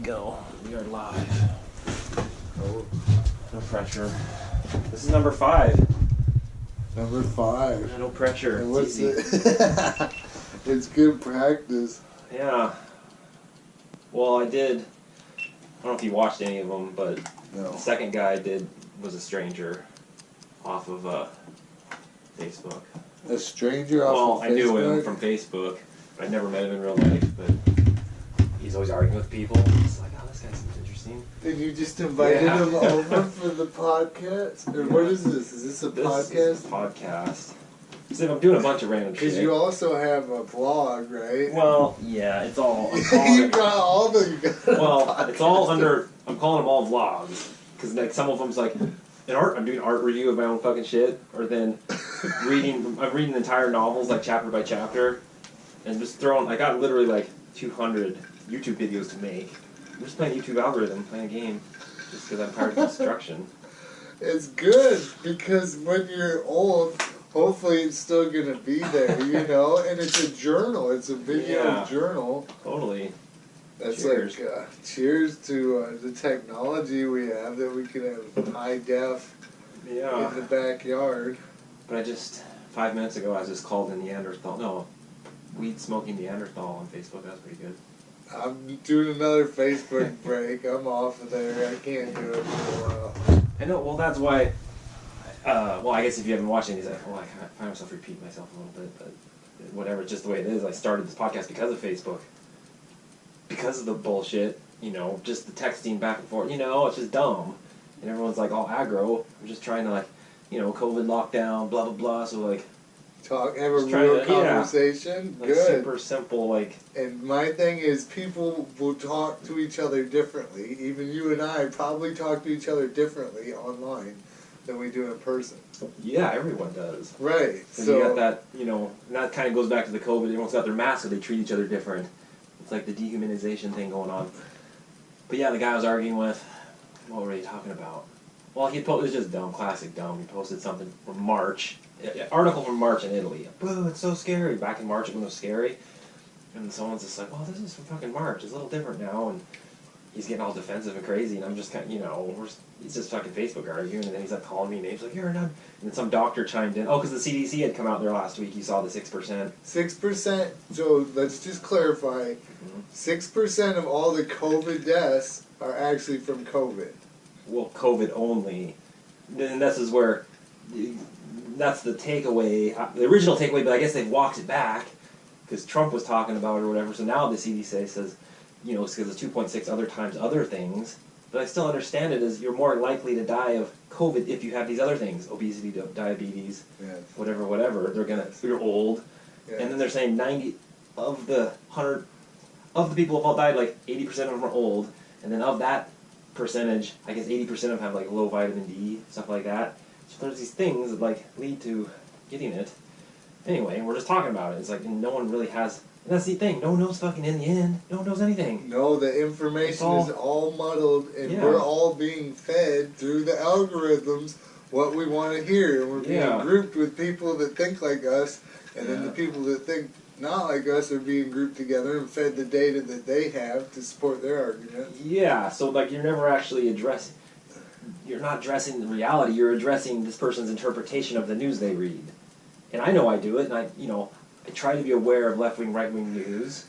go. We are live. Oh, no pressure. This is number 5. Number 5. No pressure. And It's what's easy. it? It's good practice. Yeah. Well, I did. I don't know if you watched any of them, but No. the second guy I did was a stranger off of Facebook. A stranger off of Facebook? I knew him from Facebook. I never met him in real life, but he's always arguing with people. It's like, oh, this guy seems interesting. And you just invited him over for the podcast? Or what is this? Is this a podcast? This is a podcast. So I'm doing a bunch of random shit. Because you also have a blog, right? Well, yeah, it's all... You got all the... Well, it's all under... I'm calling them all vlogs. Because like, some of them's like... I'm doing art review of my own fucking shit. Or then I'm reading entire novels, like chapter by chapter. And just throwing... I got literally like 200 YouTube videos to make. I'm just playing YouTube algorithm, playing a game. Just because I'm tired of construction. It's good, because when you're old... Hopefully it's still going to be there, you know? And it's a journal. It's a video journal. Totally. That's cheers. like, cheers to the technology we have, that we can have high def in the backyard. But I just, 5 minutes ago, I was just called a Neanderthal. No, weed smoking Neanderthal on Facebook. That was pretty good. I'm doing another Facebook break. I'm off of there. I can't do it for a while. I know, well, that's why... well, I guess if you haven't watched any of these, I find myself repeating myself a little bit, but whatever, it's just the way it is. I started this podcast because of Facebook. Because of the bullshit, you know, just the texting back and forth, you know, it's just dumb. And everyone's like all aggro. I'm just trying to, like, you know, COVID lockdown, blah, blah, blah, so, like... Have a real conversation. Like Good. Super simple, like... And my thing is, people will talk to each other differently. Even you and I probably talk to each other differently online than we do in person. Yeah, everyone does. Right. So you got that, you know, and that kind of goes back to the COVID. Everyone's got their masks, so they treat each other different. It's like the dehumanization thing going on. But yeah, the guy I was arguing with, what were they talking about? Well, it was just dumb, classic dumb. He posted something from March, an article from March in Italy. Boo, it's so scary. Back in March when it was scary. And someone's just like, well, this is from fucking March. It's a little different now. And he's getting all defensive and crazy, and I'm just kind of, you know, he's just fucking Facebook arguing, and then he's like calling me names, like, you're not. And then some doctor chimed in. Oh, because the CDC had come out there last week. You saw the 6%. 6%. So let's just clarify. 6% of all the COVID deaths are actually from COVID. Well, COVID only. And this is where, that's the takeaway, the original takeaway, but I guess they've walked it back, because Trump was talking about it or whatever, so now the CDC says, you know, it's because it's 2.6 other times other things. But I still understand it as you're more likely to die of COVID if you have these other things, obesity, diabetes, whatever. You're old, and then they're saying 90 of the 100 of the people who have all died, like 80% of them are old, and then of that percentage, I guess 80% of them have like low vitamin D, stuff like that. So there's these things that like lead to getting it. Anyway, we're just talking about it. It's like no one really has. And that's the thing. No one knows fucking in the end. No one knows anything. No, the information is all muddled, and we're all being fed through the algorithms what we want to hear. And we're being grouped with people that think like us, and then the people that think not like us are being grouped together and fed the data that they have to support their arguments. Yeah, so like you're never actually you're not addressing the reality, you're addressing this person's interpretation of the news they read. And I know I do it, and I try to be aware of left-wing, right-wing news,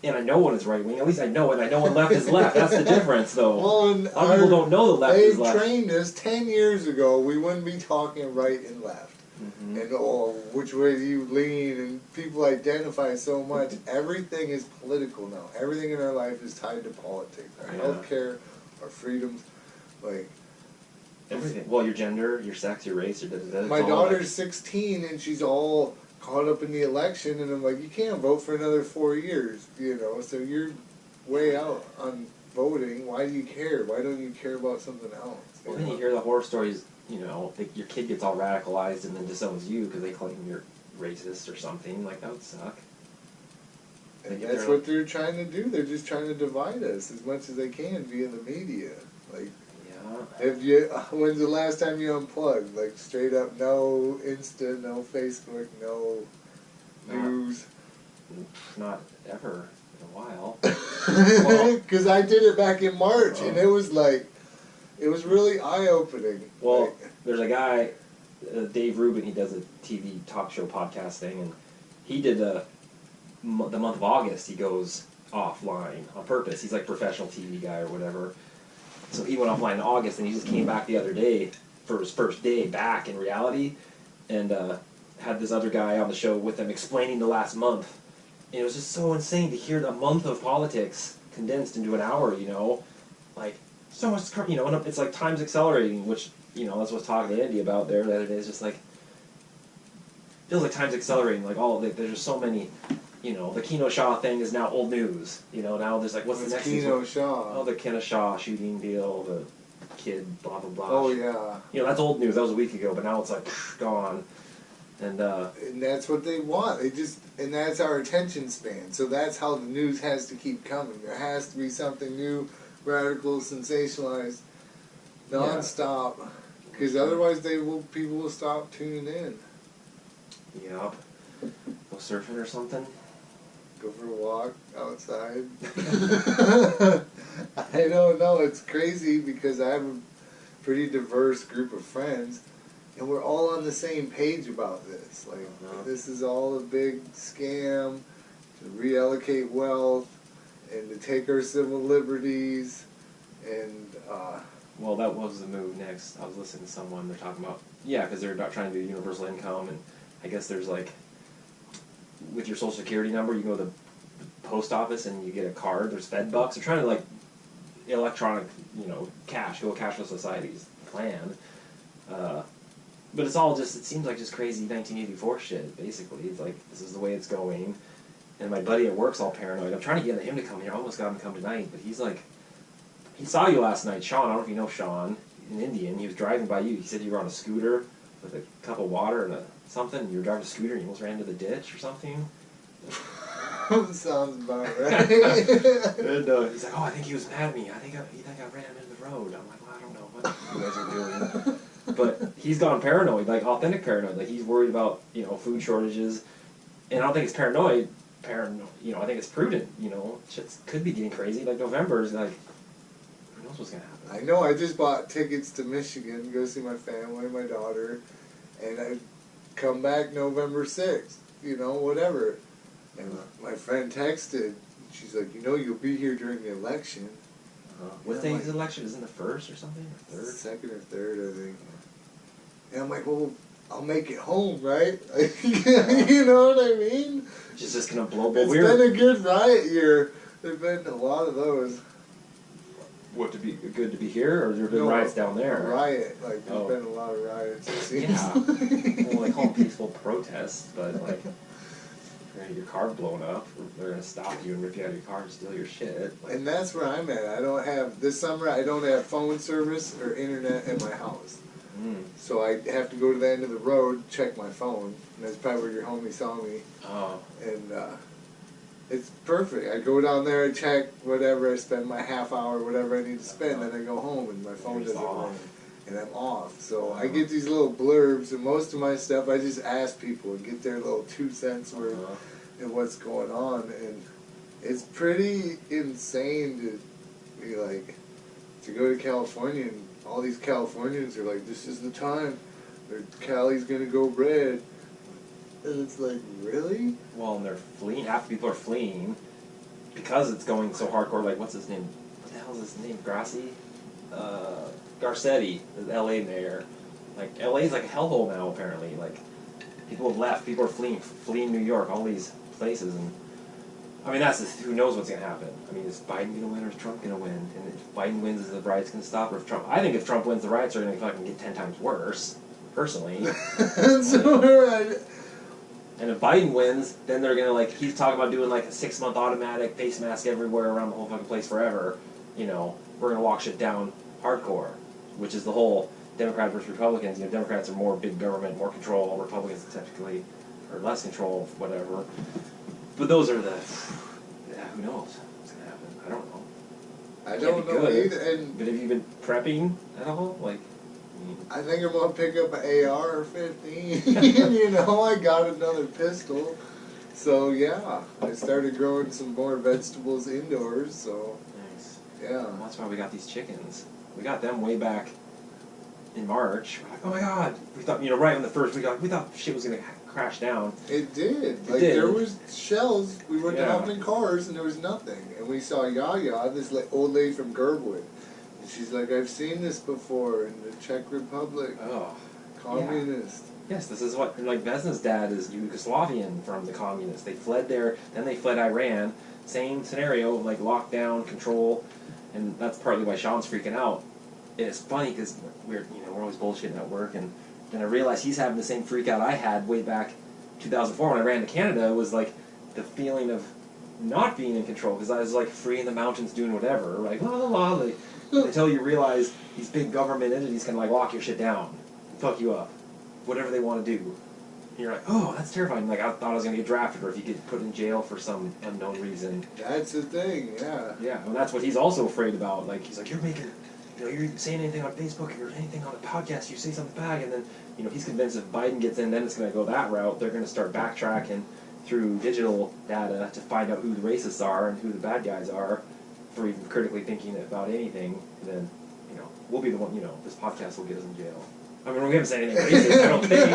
and I know when it's right-wing. At least I know it, and I know when left is left. That's the difference, though. Well, a lot of people don't know the left is left. They trained us 10 years ago, we wouldn't be talking right and left. Mm-hmm. And which way do you lean, and people identify so much. Everything is political now. Everything in our life is tied to politics. Our healthcare, our freedoms, like... Everything. Well, your gender, your sex, your race, my daughter's 16, and she's all caught up in the election, and I'm like, you can't vote for another 4 years, you know, so you're way out on voting. Why do you care? Why don't you care about something else? Well, then you hear the horror stories, you know, your kid gets all radicalized and then disowns you because they claim you're racist or something. Like, that would suck. And that's what they're trying to do. They're just trying to divide us as much as they can via the media. Like, when's the last time you unplugged? Like, straight up, no Insta, no Facebook, no news. Not ever. a while. Because I did it back in March, and it was really eye-opening. Well, there's a guy, Dave Rubin, he does a TV talk show podcast thing, and he did the month of August, he goes offline on purpose. He's like a professional TV guy or whatever. So he went offline in August, and he just came back the other day for his first day back in reality, and had this other guy on the show with him explaining the last month. And it was just so insane to hear a month of politics condensed into an hour, you know? Like, so much, you know, and it's like time's accelerating, which, you know, that's what I was talking to Andy about there the other day. It's just like, feels like time's accelerating. Like, there's just so many, you know, the Keno Shaw thing is now old news. You know, now there's like, what's the next thing? Keno Shaw? Oh, the Keno Shaw shooting deal, the kid, blah, blah, blah. Oh, yeah. You know, that's old news. That was a week ago, but now it's like, gone. And that's what they want. And that's our attention span. So that's how the news has to keep coming. There has to be something new, radical, sensationalized, nonstop. Because otherwise, people will stop tuning in. Yep. Go surfing or something. Go for a walk outside. I don't know. It's crazy because I have a pretty diverse group of friends. And we're all on the same page about this. Like, this is all a big scam to reallocate wealth and to take our civil liberties. And, well, that was the move next. I was listening to someone, they're talking about, because they're about trying to do universal income, and I guess there's like, with your social security number, you go to the post office and you get a card, there's Fed bucks. They're trying to, like, electronic, you know, go cashless society's plan. But it's all just, it seems like just crazy 1984 shit, basically. It's like, this is the way it's going. And my buddy at work's all paranoid. I'm trying to get him to come here. I almost got him to come tonight, but he's like, he saw you last night, Sean. I don't know if you know Sean, an Indian. He was driving by you. He said you were on a scooter with a cup of water and something. You were driving a scooter and you almost ran into the ditch or something. Sounds about right. And he's like, oh, I think he was mad at me. I think I ran him into the road. I'm like, well, I don't know what you guys are doing. But he's gone paranoid, like authentic paranoid. Like he's worried about, you know, food shortages. And I don't think it's paranoid. You know, I think it's prudent. You know, shit could be getting crazy. Like November is like, who knows what's gonna happen? I know. I just bought tickets to Michigan to go see my family, my daughter, and I come back November 6th. You know, whatever. And my friend texted. She's like, you know, you'll be here during the election. What day is the election? Isn't it the 1st or something? Or 3rd? 2nd or 3rd, I think. And I'm like, well, I'll make it home, right? You know what I mean? It's just gonna blow. It's been a good riot year. There've been a lot of those. What, to be good to be here, or there've been riots down there? A riot, like there's been a lot of riots. It seems. Yeah. Well, they call them peaceful protests, but like, you're gonna get your car blown up, or they're gonna stop you and rip you out of your car and steal your shit. Like, and that's where I'm at. This summer I don't have phone service or internet at my house. So I have to go to the end of the road, check my phone, and that's probably where your homie saw me. Oh. And it's perfect. I go down there, I check whatever, I spend my half hour, whatever I need to spend, then I go home and my phone doesn't ring. And I'm off. So I get these little blurbs, and most of my stuff I just ask people and get their little 2 cents worth in what's going on. And it's pretty insane to be like, to go to California and all these Californians are like, this is the time. Cali's gonna go red. And it's like, really? Well, and they're fleeing. Half the people are fleeing because it's going so hardcore. Like, what's his name? What the hell is his name? Garcetti, the LA mayor. Like, LA's like a hellhole now, apparently. Like, people have left. People are fleeing New York, all these places. And I mean, who knows what's going to happen. I mean, is Biden going to win or is Trump going to win? And if Biden wins, is the riots going to stop? Or if Trump... I think if Trump wins, the riots are going to fucking get 10 times worse, personally. And if Biden wins, then they're going to, like, he's talking about doing, like, a 6-month automatic face mask everywhere around the whole fucking place forever. You know, we're going to lock shit down hardcore, which is the whole Democrats versus Republicans. You know, Democrats are more big government, more control. Republicans typically are less control, whatever. But those are the... Yeah, who knows what's going to happen? I don't know. I don't know either. But have you been prepping at all? Like... I think I'm going to pick up an AR-15. You know, I got another pistol. So yeah, I started growing some more vegetables indoors. So nice. Yeah. Well, that's why we got these chickens. We got them way back in March. We're like, oh my god! We thought, right when the first we thought shit was gonna crash down. It did. It did. There was shells. We went to hopping cars and there was nothing. And we saw Yaya, this old lady from Girdwood. And she's like, I've seen this before in the Czech Republic. Oh. Communist. Yeah. Yes, this is what, Vesna's dad is Yugoslavian from the communists. They fled there, then they fled Iran. Same scenario, lockdown, control, and that's partly why Sean's freaking out. And it's funny because we're always bullshitting at work, and then I realized he's having the same freak out I had way back 2004 when I ran to Canada. It was the feeling of not being in control because I was free in the mountains doing whatever, la la la. Until you realize these big government entities can lock your shit down, fuck you up, whatever they want to do. And you're like, oh, that's terrifying. I thought I was gonna get drafted, or if you get put in jail for some unknown reason. That's the thing, yeah. Yeah, and that's what he's also afraid about. He's like, you're making. You're saying anything on Facebook or anything on a podcast, you say something bad, and then, he's convinced if Biden gets in, then it's going to go that route. They're going to start backtracking through digital data to find out who the racists are and who the bad guys are for even critically thinking about anything. And then, we'll be the one, this podcast will get us in jail. I mean, we haven't said anything racist, I don't think.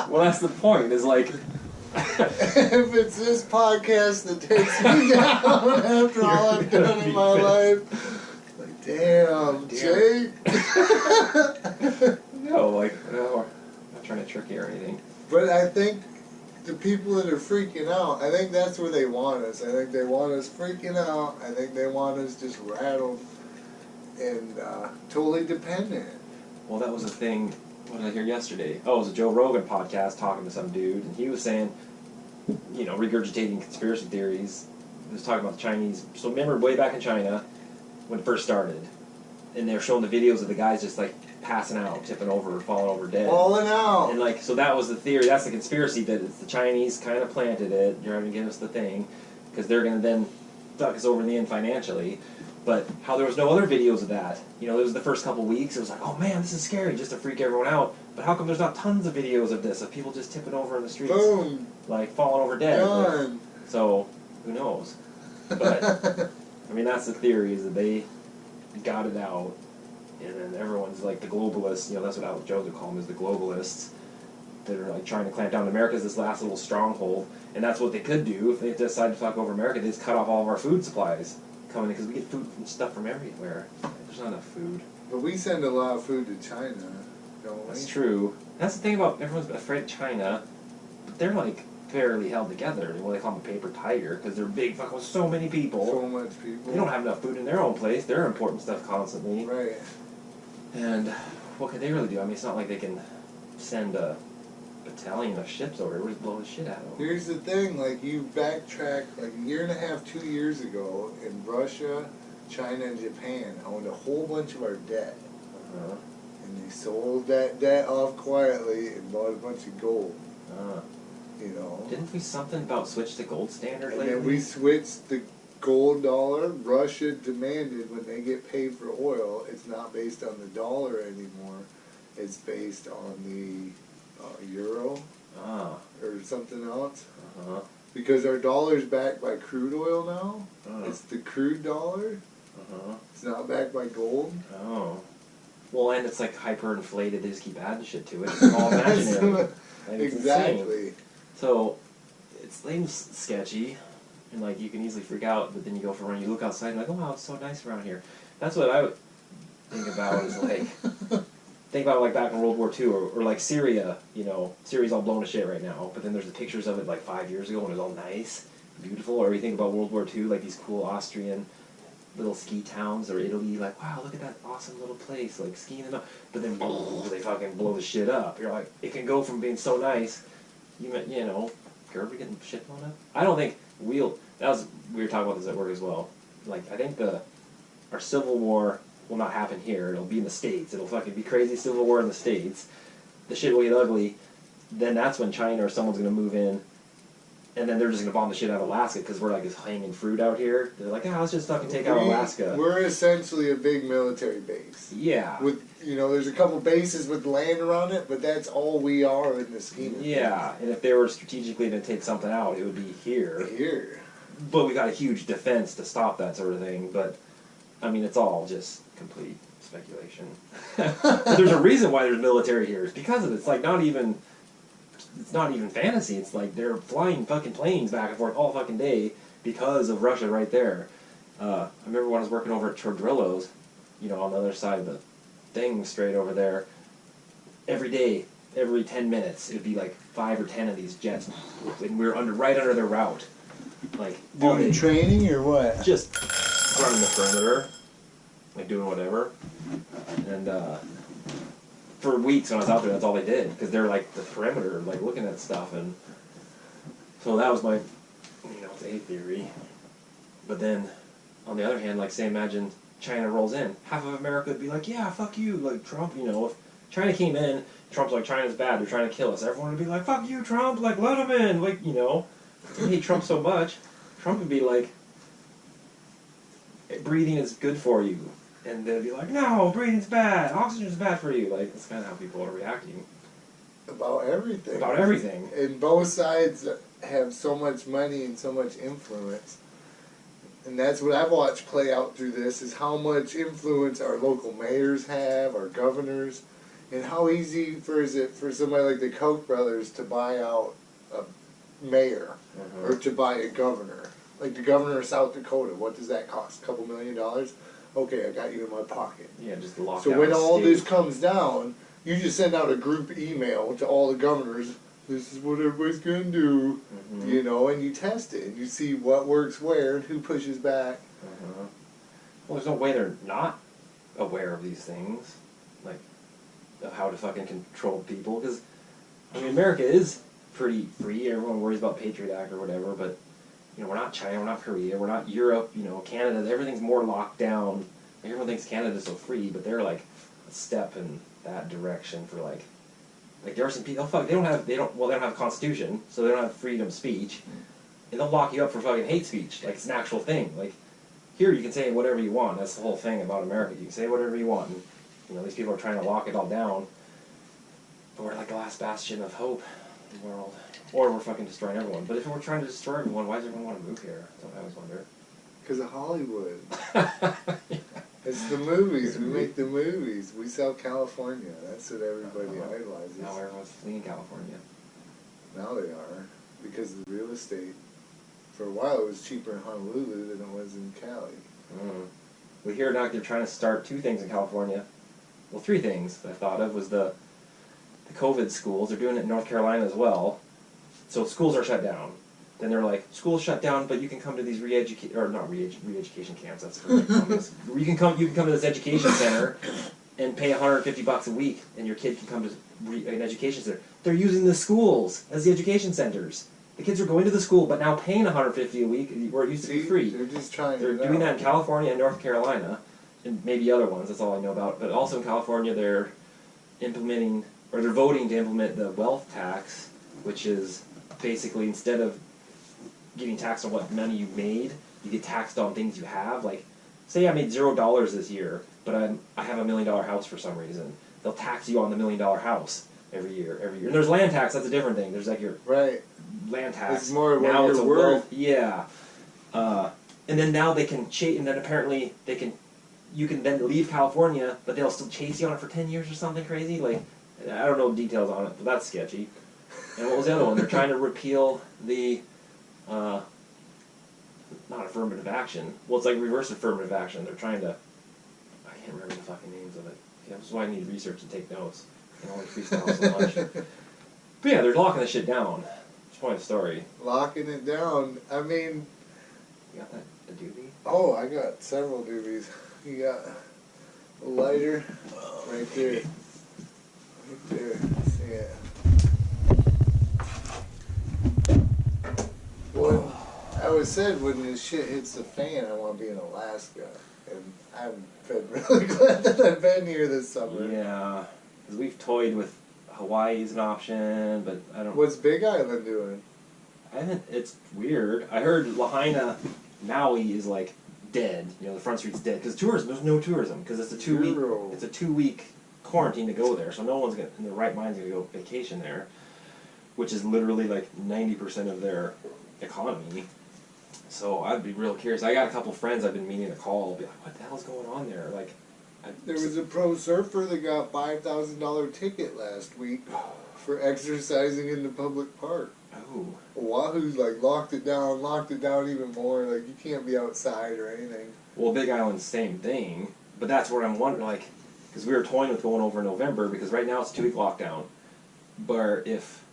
Well, that's the point, is if it's this podcast that takes me down after all I've done in my life... Damn, Jay. No, I'm not trying to trick you or anything. But I think the people that are freaking out, I think that's where they want us. I think they want us freaking out. I think they want us just rattled and totally dependent. Well, that was a thing, what did I hear yesterday? Oh, it was a Joe Rogan podcast talking to some dude, and he was saying, regurgitating conspiracy theories. He was talking about the Chinese. So remember way back in China, when it first started, and they were showing the videos of the guys just passing out, tipping over, falling over dead. Falling out. And so that was the theory. That's the conspiracy, that it's the Chinese kind of planted it. You're having to give us the thing because they're going to then fuck us over in the end financially. But how there was no other videos of that. It was the first couple weeks. It was like, oh man, this is scary, just to freak everyone out. But how come there's not tons of videos of this, of people just tipping over in the streets, boom, falling over dead? Done. So who knows? But. I mean, that's the theory, is that they got it out, and then everyone's the globalists, that's what Alex Jones would call them, is the globalists, that are trying to clamp down. America's this last little stronghold, and that's what they could do if they decide to fuck over America. They just cut off all of our food supplies coming in, because we get food and stuff from everywhere. There's not enough food. But we send a lot of food to China, don't we? That's true. That's the thing about, everyone's afraid of China, but they're fairly held together. Well, they call them a paper tiger because they're big, fucking with so many people. So much people. They don't have enough food in their own place. They're importing stuff constantly. Right. And what could they really do? I mean, it's not like they can send a battalion of ships over. We're just blowing the shit out of them. Here's the thing, you backtrack a year and a half, 2 years ago, in Russia, China, and Japan owned a whole bunch of our debt. Uh-huh. And they sold that debt off quietly and bought a bunch of gold. Uh-huh. Didn't we something about switch to gold standard lately? And then we switched the gold dollar. Russia demanded when they get paid for oil, it's not based on the dollar anymore. It's based on the euro or something else. Uh-huh. Because our dollar's backed by crude oil now. It's the crude dollar. It's not backed by gold. Oh. Well, and it's hyperinflated. They just keep adding shit to it. It's all imaginary. Exactly. So, it seems sketchy, and you can easily freak out, but then you go for a run, you look outside, and oh wow, it's so nice around here. That's what I would think about, is think about back in World War II, or Syria, Syria's all blown to shit right now, but then there's the pictures of it 5 years ago when it was all nice, beautiful, or you think about World War II, these cool Austrian little ski towns, or Italy, wow, look at that awesome little place, skiing in the, but then they fucking blow the shit up. You're it can go from being so nice, Gerber getting shit blown up? I don't think we were talking about this at work as well. I think our Civil War will not happen here. It'll be in the States. It'll fucking be crazy Civil War in the States. The shit will get ugly. Then that's when China or someone's going to move in and then they're just gonna bomb the shit out of Alaska because we're like this hanging fruit out here. They're like, let's just fucking take out Alaska. We're essentially a big military base. Yeah. With there's a couple bases with land around it, but that's all we are in the scheme of things. And if they were strategically to take something out, it would be here. Here. But we got a huge defense to stop that sort of thing. But I mean, it's all just complete speculation. But there's a reason why there's military here. It's because of it. It's like it's not even fantasy. It's like they're flying fucking planes back and forth all fucking day because of Russia right there. I remember when I was working over at Tordrillo's, on the other side of the thing straight over there, every day, every 10 minutes, it would be like 5 or 10 of these jets, and we were right under their route. Like doing training or what? Just running the perimeter, like doing whatever. And for weeks when I was out there, that's all they did, because they're like the perimeter, like looking at stuff. And so that was my, A theory. But then, on the other hand, like say imagine China rolls in, half of America would be like, yeah, fuck you, like Trump, if China came in, Trump's like, China's bad, they're trying to kill us, everyone would be like, fuck you, Trump, like, let him in, like, they hate Trump so much, Trump would be like, breathing is good for you, and they'd be like, no, breathing's bad, oxygen's bad for you, like, that's kind of how people are reacting. About everything. About everything. And both sides have so much money and so much influence. And that's what I've watched play out through this, is how much influence our local mayors have, our governors, and how easy is it for somebody like the Koch brothers to buy out a mayor or to buy a governor. Like the governor of South Dakota, what does that cost? $2 million? Okay, I got you in my pocket. Yeah, just lock So when all this comes down, you just send out a group email to all the governors. This is what everybody's going to do, and you test it, and you see what works where, and who pushes back. Well, there's no way they're not aware of these things, like, of how to fucking control people, because, I mean, America is pretty free, everyone worries about Patriot Act or whatever, but, we're not China, we're not Korea, we're not Europe, Canada, everything's more locked down. Like, everyone thinks Canada's so free, but they're, like, a step in that direction for, like there are some people, they don't have a constitution, so they don't have freedom of speech, and they'll lock you up for fucking hate speech, like it's an actual thing. Like, here you can say whatever you want, that's the whole thing about America, you can say whatever you want, and, these people are trying to lock it all down, but we're like the last bastion of hope in the world, or we're fucking destroying everyone. But if we're trying to destroy everyone, why does everyone want to move here? That's what I always wonder. Because of Hollywood. It's the movies. We make the movies. We sell California. That's what everybody idolizes. Now everyone's fleeing California. Now they are. Because of the real estate. For a while it was cheaper in Honolulu than it was in Cali. We hear now they're trying to start 2 things in California. Well, 3 things that I thought of was the COVID schools. They're doing it in North Carolina as well. So schools are shut down. Then they're like, school's shut down, but you can come to these re-education camps. That's what you can come to this education center and pay $150 a week, and your kid can come to an education center. They're using the schools as the education centers. The kids are going to the school, but now paying $150 a week where it used to be free. They're just trying. They're doing that in California and North Carolina, and maybe other ones. That's all I know about. But also in California, they're voting to implement the wealth tax, which is basically instead of getting taxed on what money you made, you get taxed on things you have. Like, say I made $0 this year, but I have $1 million house for some reason. They'll tax you on the $1 million house every year. And there's land tax. That's a different thing. There's like your land tax. It's more now what it's you're worth. Yeah. And then now they can and then apparently you can then leave California, but they'll still chase you on it for 10 years or something crazy. Like, I don't know details on it, but that's sketchy. And what was the other one? They're trying to repeal the not affirmative action. Well, it's like reverse affirmative action. They're trying to, I can't remember the fucking names of it. Yeah, that's why I need research and take notes. I can only freestyle so much. But yeah, they're locking this shit down. That's the point of the story. Locking it down. I mean... You got that, a doobie? Oh, I got several doobies. You got a lighter right there. Right there. Yeah. Well, I was said when this shit hits the fan, I want to be in Alaska. And I've been really glad that I've been here this summer. Yeah. Because we've toyed with Hawaii as an option, but I don't... What's Big Island doing? I haven't. It's weird. I heard Lahaina, Maui is like dead. You know, the front street's dead because tourism. There's no tourism because it's a 2 week. It's a 2 week quarantine to go there, so no one's gonna, in their right mind's gonna go vacation there, which is literally like 90% of their economy. So I'd be real curious. I got a couple friends I've been meaning to call. Be like, what the hell's going on there? Like, there was a pro surfer that got $5,000 ticket last week for exercising in the public park. Oh. Oahu's like locked it down even more. Like you can't be outside or anything. Well, Big Island's same thing, but that's where I'm wondering, like, because we were toying with going over in November because right now it's a 2 week lockdown, but if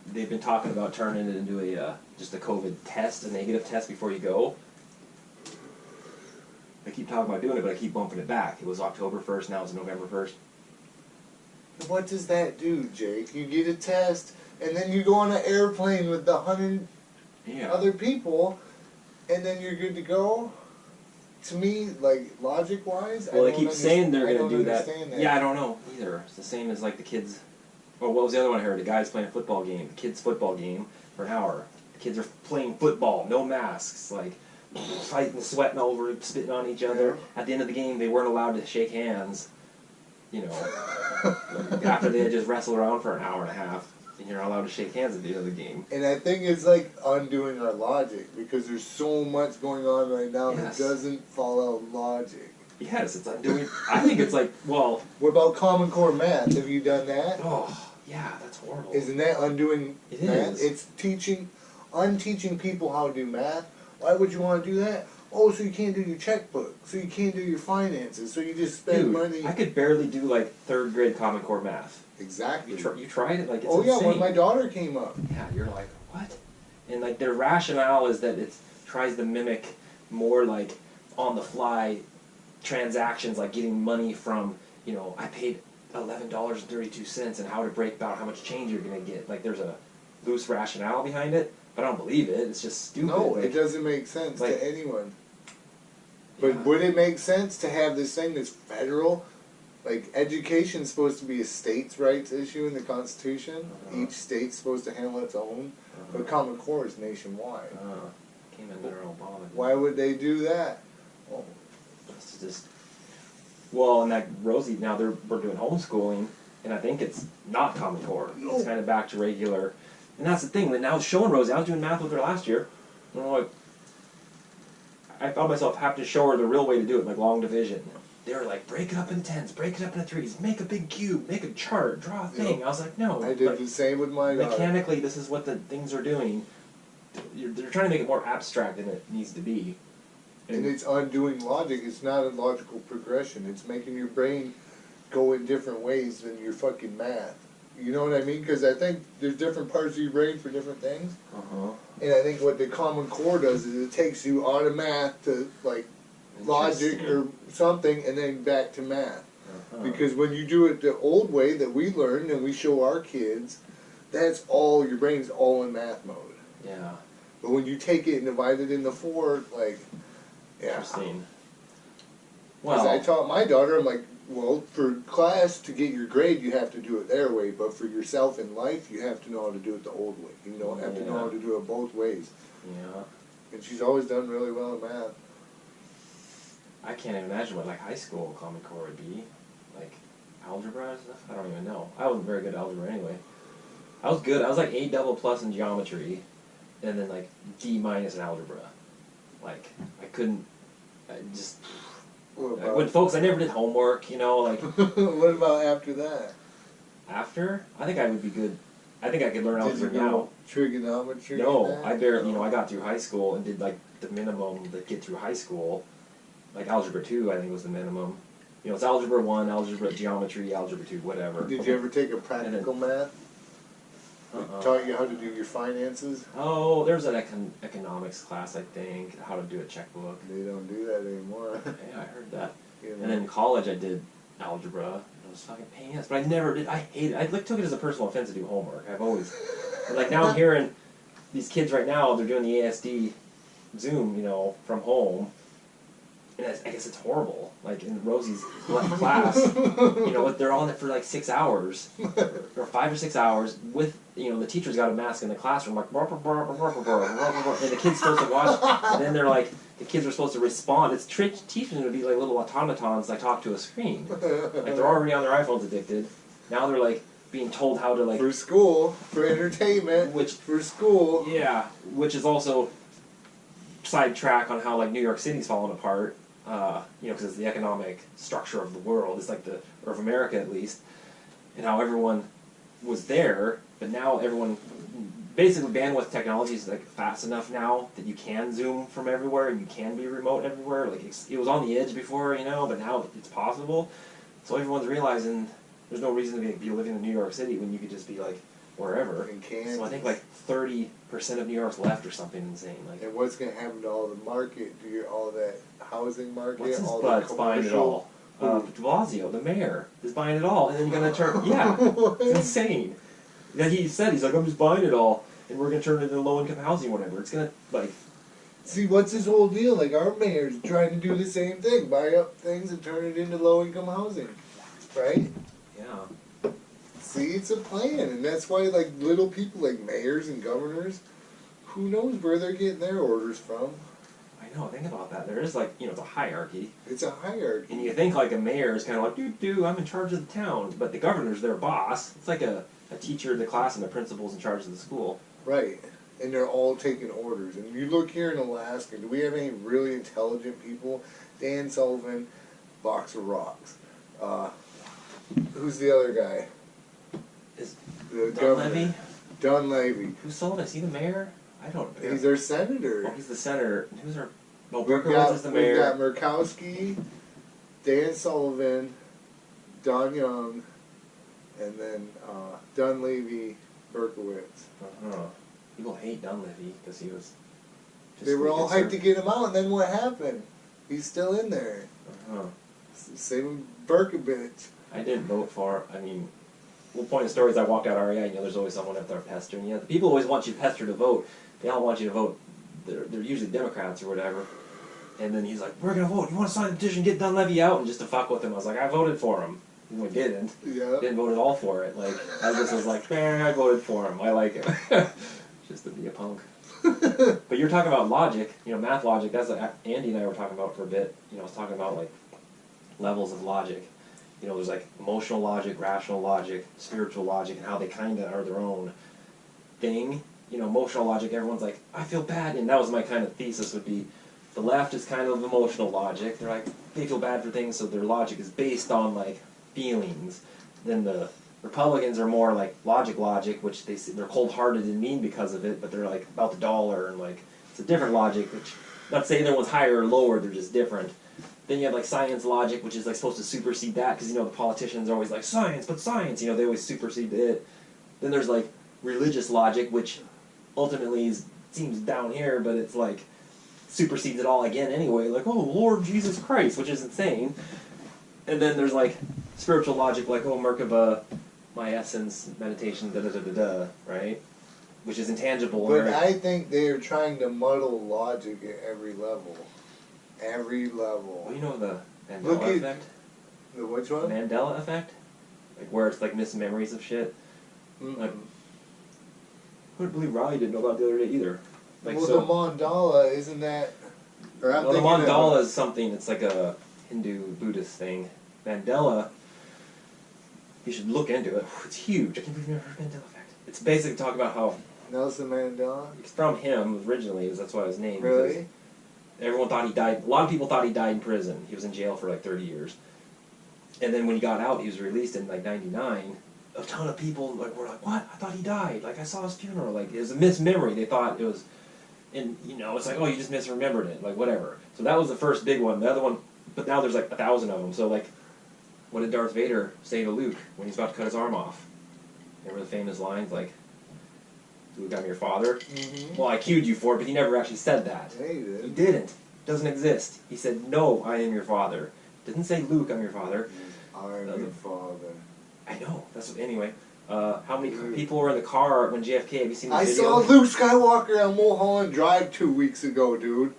they've been talking about turning it into a just a COVID test, a negative test before you go. I keep talking about doing it, but I keep bumping it back. It was October 1st, now it's November 1st. What does that do, Jake? You get a test, and then you go on an airplane with 100 other people, and then you're good to go? To me, like, logic-wise, well, they keep saying they're going to do that. Yeah, I don't know either. It's the same as, like, the kids. Or what was the other one I heard? The guy's playing a football game, the kids' football game, for an hour. The kids are playing football, no masks, like, fighting, sweating over, spitting on each other. At the end of the game, they weren't allowed to shake hands, you know, after they had just wrestled around for an hour and a half. And you're not allowed to shake hands at the end of the game. And I think it's like undoing our logic because there's so much going on right now that doesn't follow logic. Yes, it's undoing. I think it's like, well. What about Common Core math? Have you done that? Oh, yeah, that's horrible. Isn't that undoing math? Is. It's unteaching people how to do math. Why would you want to do that? Oh, so you can't do your checkbook, so you can't do your finances, so you just spend money. I could barely do like 3rd grade Common Core math. Exactly. You tried it? Like, it's insane. insane. When my daughter came up. Yeah, you're like, what? And like their rationale is that it tries to mimic more like on the fly transactions, like getting money from, you know, I paid $11.32 and how to break down how much change you're going to get. Like there's a loose rationale behind it, but I don't believe it. It's just stupid. No, like, it doesn't make sense to anyone. But would it make sense to have this thing that's federal? Like, education's supposed to be a states' rights issue in the Constitution. Each state's supposed to handle its own. But Common Core is nationwide. Came in under Obama. Why would they do that? Well, it's just... Well, and that Rosie, now we're doing homeschooling, and I think it's not Common Core. No. It's kind of back to regular. And that's the thing, that now showing Rosie, I was doing math with her last year, and I'm like, I found myself having to show her the real way to do it, like long division. They were like, break it up in tens, break it up in threes, make a big cube, make a chart, draw a thing. Yep. I was like, no. I did the same with my daughter. Mechanically, this is what the things are doing. They're trying to make it more abstract than it needs to be. And it's undoing logic. It's not a logical progression. It's making your brain go in different ways than your fucking math. You know what I mean? Because I think there's different parts of your brain for different things. And I think what the Common Core does is it takes you out of math to, like, logic or something, and then back to math. Because when you do it the old way that we learned and we show our kids, that's all, your brain's all in math mode. Yeah. But when you take it and divide it into 4, like, Interesting. Well, I taught my daughter, I'm like, well, for class to get your grade, you have to do it their way, but for yourself in life, you have to know how to do it the old way. You have to know how to do it both ways. Yeah. And she's always done really well in math. I can't even imagine what, like, high school Common Core would be. Like, algebra and stuff? I don't even know. I wasn't very good at algebra anyway. I was good. I was like A double plus in geometry, and then like D minus in algebra. Like, I couldn't, I just, when folks, I never did homework, you know, like. What about after that? After? I think I would be good. I think I could learn algebra now. Trigonometry? No, I barely, you know, I got through high school and did like the minimum to get through high school. Like algebra 2, I think was the minimum. You know, it's algebra 1, algebra, geometry, algebra 2, whatever. Did you ever take a practical math? Taught you how to do your finances? Oh, there's an economics class, I think, how to do a checkbook. They don't do that anymore. Yeah, I heard that. You know. And then in college I did algebra. It was fucking pain in the ass, but I never did. I hated it. I like, took it as a personal offense to do homework. I've always... And like now I'm hearing these kids right now, they're doing the ASD Zoom, you know, from home. and I guess it's horrible. Like in Rosie's left class, you know, they're on it for like 6 hours, or 5 or 6 hours with, you know, the teacher's got a mask in the classroom, like, and the kid's supposed to watch, and then they're like, the kids are supposed to respond. It's teaching them to be like little automatons that talk to a screen. Like they're already on their iPhones addicted. Now they're like being told how to like... For school, for entertainment, for school. Yeah, which is also sidetrack on how like New York City's falling apart. You know, because it's the economic structure of the world. It's like or of America at least. And how everyone was there, but now everyone... Basically, bandwidth technology is like fast enough now that you can Zoom from everywhere and you can be remote everywhere. Like it was on the edge before, you know, but now it's possible. So everyone's realizing there's no reason to be living in New York City when you could just be like wherever. So I think like 30% of New York's left or something insane. Like, and what's going to happen to all the market? All that housing market? What's his all butt's buying it all? De Blasio, the mayor, is buying it all, and then you're going to turn... Yeah, it's insane. Yeah, he said, he's like, I'm just buying it all, and we're going to turn it into low-income housing or whatever. It's going to, like... See, what's his whole deal? Like, our mayor's trying to do the same thing. Buy up things and turn it into low-income housing. Right? Yeah. See, it's a plan, and that's why, like, little people like mayors and governors, who knows where they're getting their orders from? I know, think about that. There is, like, you know, it's a hierarchy. It's a hierarchy. And you think, like, a mayor is kind of like, I'm in charge of the town, but the governor's their boss. It's like a teacher of the class and the principal's in charge of the school. Right. And they're all taking orders. And you look here in Alaska, do we have any really intelligent people? Dan Sullivan, box of rocks. Who's the other guy? Is the Dunleavy? Dunleavy. Who's Sullivan? Is he the mayor? I don't know. He's our senator. Oh, he's the senator. Who's our... No, Berkowitz is the mayor. We've got Murkowski, Dan Sullivan, Don Young, and then Dunleavy, Berkowitz. People hate Dunleavy because he was... They were all hyped to get him out, and then what happened? He's still in there. Same with Berkowitz. I didn't vote for... I mean... One point of stories, I walked out REI, you know, there's always someone up there pestering you. The people always want you pestered to vote. They all want you to vote. They're usually Democrats or whatever. And then he's like, we're going to vote. You want to sign the petition, get Dunleavy out? And just to fuck with him, I was like, I voted for him. And we didn't. Yeah. Didn't vote at all for it. Like, I just was like, I voted for him. I like him. Just to be a punk. But you're talking about logic, you know, math logic. That's like Andy and I were talking about for a bit. You know, I was talking about, like, levels of logic. You know, there's like emotional logic, rational logic, spiritual logic, and how they kind of are their own thing. You know, emotional logic, everyone's like, I feel bad, and that was my kind of thesis would be, the left is kind of emotional logic. They're like, they feel bad for things, so their logic is based on, like, feelings. Then the Republicans are more like logic, which they're cold-hearted and mean because of it, but they're like about the dollar, and like, it's a different logic, which, not saying everyone's higher or lower, they're just different. Then you have like science logic, which is like supposed to supersede that, because you know the politicians are always like science, but science, you know, they always supersede it. Then there's like religious logic, which ultimately seems down here, but it's like supersedes it all again anyway. Like, oh, Lord Jesus Christ, which is insane. And then there's like spiritual logic, like, oh, Merkaba, my essence, meditation, da-da-da-da-da, right? Which is intangible. But I think they're trying to muddle logic at every level. Every level. Well, you know the Mandela effect? The which one? Mandela effect? Like where it's like mismemories of shit. Like, I couldn't believe Riley didn't know about the other day either. Like, well, the mandala, isn't that... Or the mandala is something, it's like a Hindu, Buddhist thing. Mandela, you should look into it. It's huge. I can't believe you've never heard of Mandela effect. It's basically talking about how... Nelson Mandela? It's from him originally, that's why his name. Really? Everyone thought he died. A lot of people thought he died in prison. He was in jail for like 30 years. And then when he got out, he was released in like 99. A ton of people like were like, what? I thought he died. Like, I saw his funeral. Like, it was a mismemory. They thought it was... And, you know, it's like, oh, you just misremembered it. Like, whatever. So that was the first big one. The other one... But now there's like 1,000 of them. So, like, what did Darth Vader say to Luke when he's about to cut his arm off? Remember the famous lines like... Luke, I'm your father. Well, I cued you for it, but he never actually said that. Yeah, he did. He didn't. Doesn't exist. He said, no, I am your father. Didn't say, Luke, I'm your father. I'm your father. I know. That's what, anyway. How many people were in the car when JFK? Have you seen the video? I saw Luke Skywalker on Mulholland Drive 2 weeks ago, dude.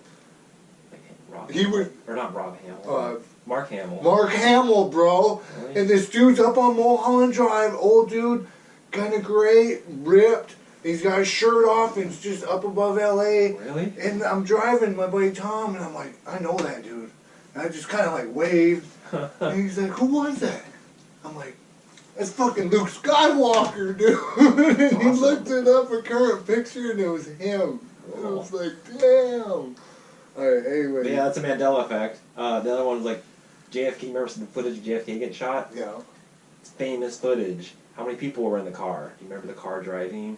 or not Rob Hamill. Mark Hamill. Mark Hamill, bro. Really? And this dude's up on Mulholland Drive, old dude, kind of gray, ripped. He's got his shirt off and he's just up above LA. Really? And I'm driving my buddy Tom, and I'm like, I know that dude. And I just kind of like waved. And he's like, who was that? I'm like, that's fucking Luke Skywalker, dude. And he looked it up, a current picture, and it was him. And I was like, damn. Alright, anyway. But yeah, that's a Mandela effect. The other one was like JFK. Remember the footage of JFK getting shot? Yeah. It's famous footage. How many people were in the car? Do you remember the car driving?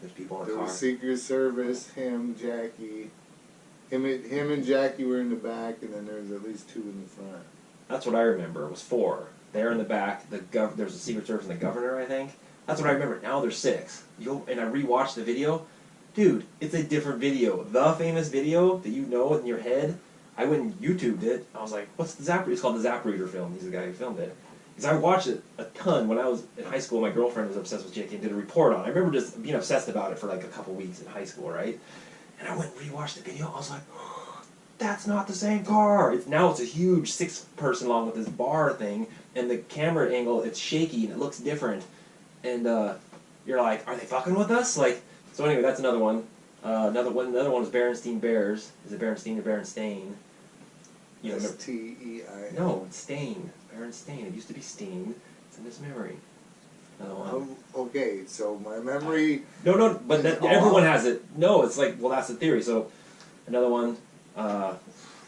There's people in the car. There was Secret Service, him, Jackie. Him and Jackie were in the back, and then there was at least 2 in the front. That's what I remember. It was 4. They're in the back. There's a Secret Service and the governor, I think. That's what I remember. Now there's 6. And I rewatched the video. Dude, it's a different video. The famous video that you know in your head. I went and YouTubed it. I was like, what's the Zapruder? It's called the Zapruder film. He's the guy who filmed it. Because I watched it a ton when I was in high school. My girlfriend was obsessed with JK and did a report on it. I remember just being obsessed about it for like a couple weeks in high school, right? And I went and rewatched the video. I was like, oh, that's not the same car. Now it's a huge 6-person long with this bar thing, and the camera angle, it's shaky and it looks different. And you're like, are they fucking with us? Like, so anyway, that's another one. Another one is Berenstein Bears. Is it Berenstein or Berenstain? You know, S-T-E-I-N. No, it's Stain. Berenstain. It used to be Steen. It's in this memory. Another one. Okay, so my memory... No, but everyone has it. No, it's like, well, that's the theory. So, another one,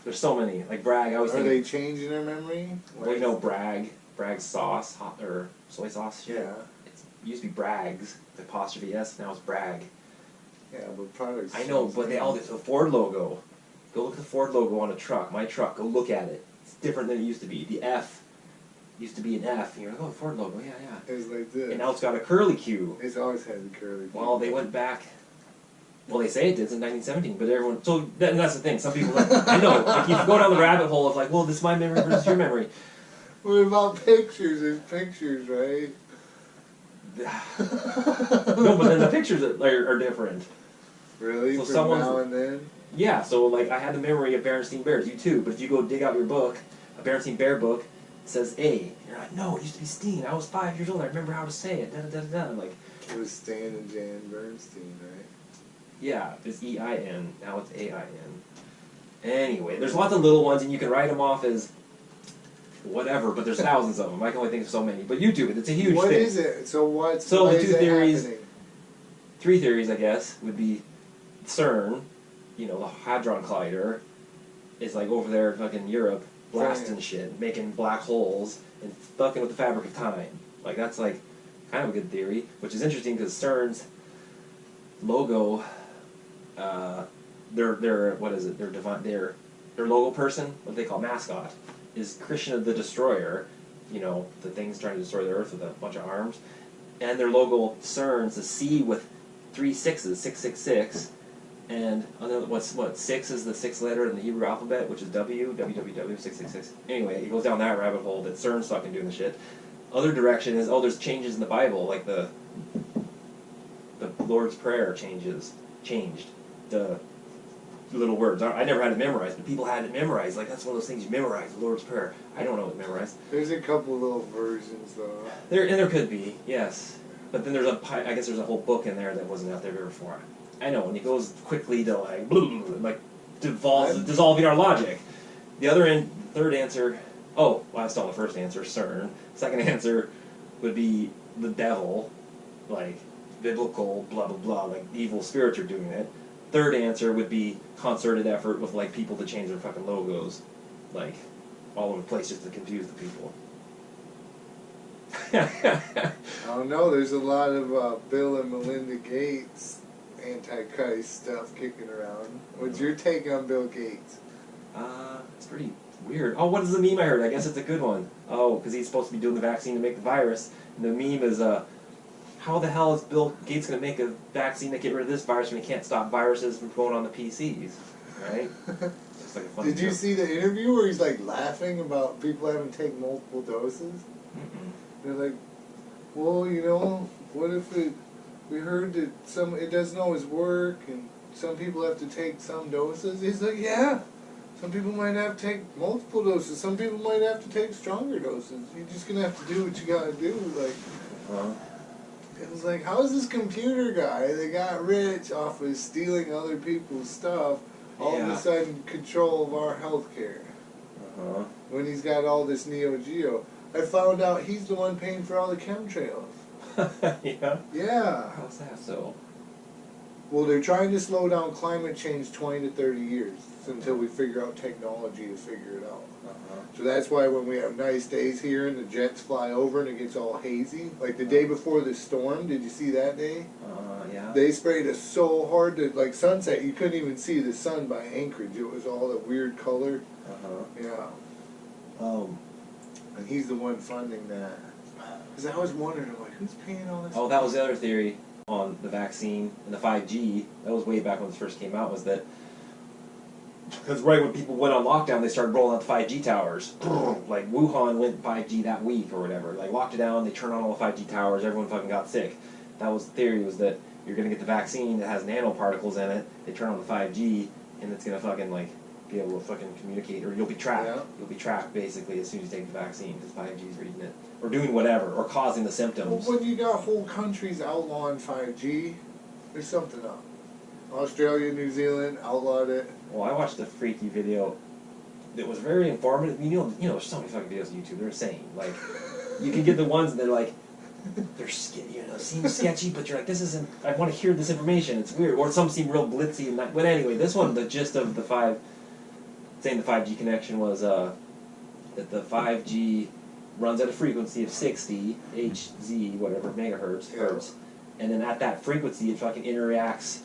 there's so many. Like Bragg, I always think... Are they changing their memory? Well, you know Bragg's sauce, or soy sauce shit. Yeah. It used to be Bragg's, the apostrophe S, now it's Bragg. Yeah, but products... I know, but they all... The Ford logo. Go look at the Ford logo on a truck, my truck, go look at it. It's different than it used to be. The F used to be an F, and you're like, oh, the Ford logo, yeah. It was like this. And now it's got a curly Q. It's always had the curly Q. Well, they went back... Well, they say it did in 1917, but everyone... So, that's the thing. Some people... I know. Like, you go down the rabbit hole of like, well, this is my memory versus your memory. What about pictures? There's pictures, right? No, but then the pictures are different. Really? So From now and then? Yeah, so like I had the memory of Berenstein Bears, you too, but if you go dig out your book, a Berenstein Bear book, it says A. And you're like, no, it used to be Steen. I was 5 years old, I remember how to say it. I'm like... It was Stan and Jan Bernstein, right? Yeah, it's E-I-N, now it's A-I-N. Anyway, there's lots of little ones, and you can write them off as whatever, but there's thousands of them. I can only think of so many. But YouTube it, it's a huge thing. What is it? So what the is 2 theories, happening? 3 theories, I guess, would be CERN, you know, the Hadron Collider, is like over there in fucking Europe, blasting shit, making black holes, and fucking with the fabric of time. Like, that's like kind of a good theory, which is interesting because CERN's logo, their what is it? Their logo person, what they call mascot, is Krishna the Destroyer. You know, the thing's trying to destroy the Earth with a bunch of arms, and their logo CERN's a C with 3 6s, 666. And another, what 6 is the 6th letter in the Hebrew alphabet, which is W, WWW, 666. Anyway, it goes down that rabbit hole that CERN's fucking doing the shit. Other direction is, there's changes in the Bible, like the Lord's Prayer changed the little words. I never had it memorized, but people had it memorized. Like, that's one of those things you memorize, the Lord's Prayer. I don't know it memorized. There's a couple little versions, though. There could be, yes. But then I guess there's a whole book in there that wasn't out there before. I know, and it goes quickly to like dissolving our logic. The third answer, well, I was still the first answer, CERN. Second answer would be the devil, like biblical, blah, blah, blah, like evil spirits are doing it. Third answer would be concerted effort with like people to change their fucking logos, like all over the place just to confuse the people. I don't know, there's a lot of Bill and Melinda Gates anti-Christ stuff kicking around. What's your take on Bill Gates? It's pretty weird. Oh, what is the meme I heard? I guess it's a good one. Oh, because he's supposed to be doing the vaccine to make the virus. And the meme is, how the hell is Bill Gates going to make a vaccine to get rid of this virus when he can't stop viruses from going on the PCs? Right? It's like a funny Did you see the interview where he's like laughing about people having to take multiple doses? They're like, well, you know, what if we heard that it doesn't always work and some people have to take some doses? He's like, yeah, Some people might have to take multiple doses. Some people might have to take stronger doses. You're just gonna have to do what you gotta do. Like, it was like, how is this computer guy that got rich off of stealing other people's stuff all of a sudden control of our healthcare? When he's got all this Neo Geo. I found out he's the one paying for all the chemtrails. Yeah? Yeah. How's that so? Well, they're trying to slow down climate change 20 to 30 years until we figure out technology to figure it out. So that's why when we have nice days here and the jets fly over and it gets all hazy, like the day before the storm, did you see that day? Yeah. They sprayed us so hard that, like, sunset, you couldn't even see the sun by Anchorage. It was all the weird color. Yeah. And he's the one funding that. Because I was wondering, I'm like, who's paying all this? Oh, that was the other theory on the vaccine and the 5G. That was way back when this first came out, was that because right when people went on lockdown, they started rolling out the 5G towers. Like Wuhan went 5G that week or whatever. Like locked it down, they turned on all the 5G towers, everyone fucking got sick. That was the theory, was that you're going to get the vaccine that has nanoparticles in it, they turn on the 5G, and it's going to fucking like be able to fucking communicate, or you'll be tracked. Yeah. You'll be tracked basically as soon as you take the vaccine, because 5G is reading it. Or doing whatever, or causing the symptoms. Well, when you got whole countries outlawing 5G, there's something up. Australia, New Zealand outlawed it. Well, I watched a freaky video that was very informative. You know, there's so many fucking videos on YouTube. They're insane. Like, you can get the ones that are like, they're seem sketchy, but you're like, this isn't. I want to hear this information. It's weird. Or some seem real glitzy and not. But anyway, this one, the gist of the 5G connection was that the 5G runs at a frequency of 60 Hz, whatever megahertz, hertz, and then at that frequency, it fucking interacts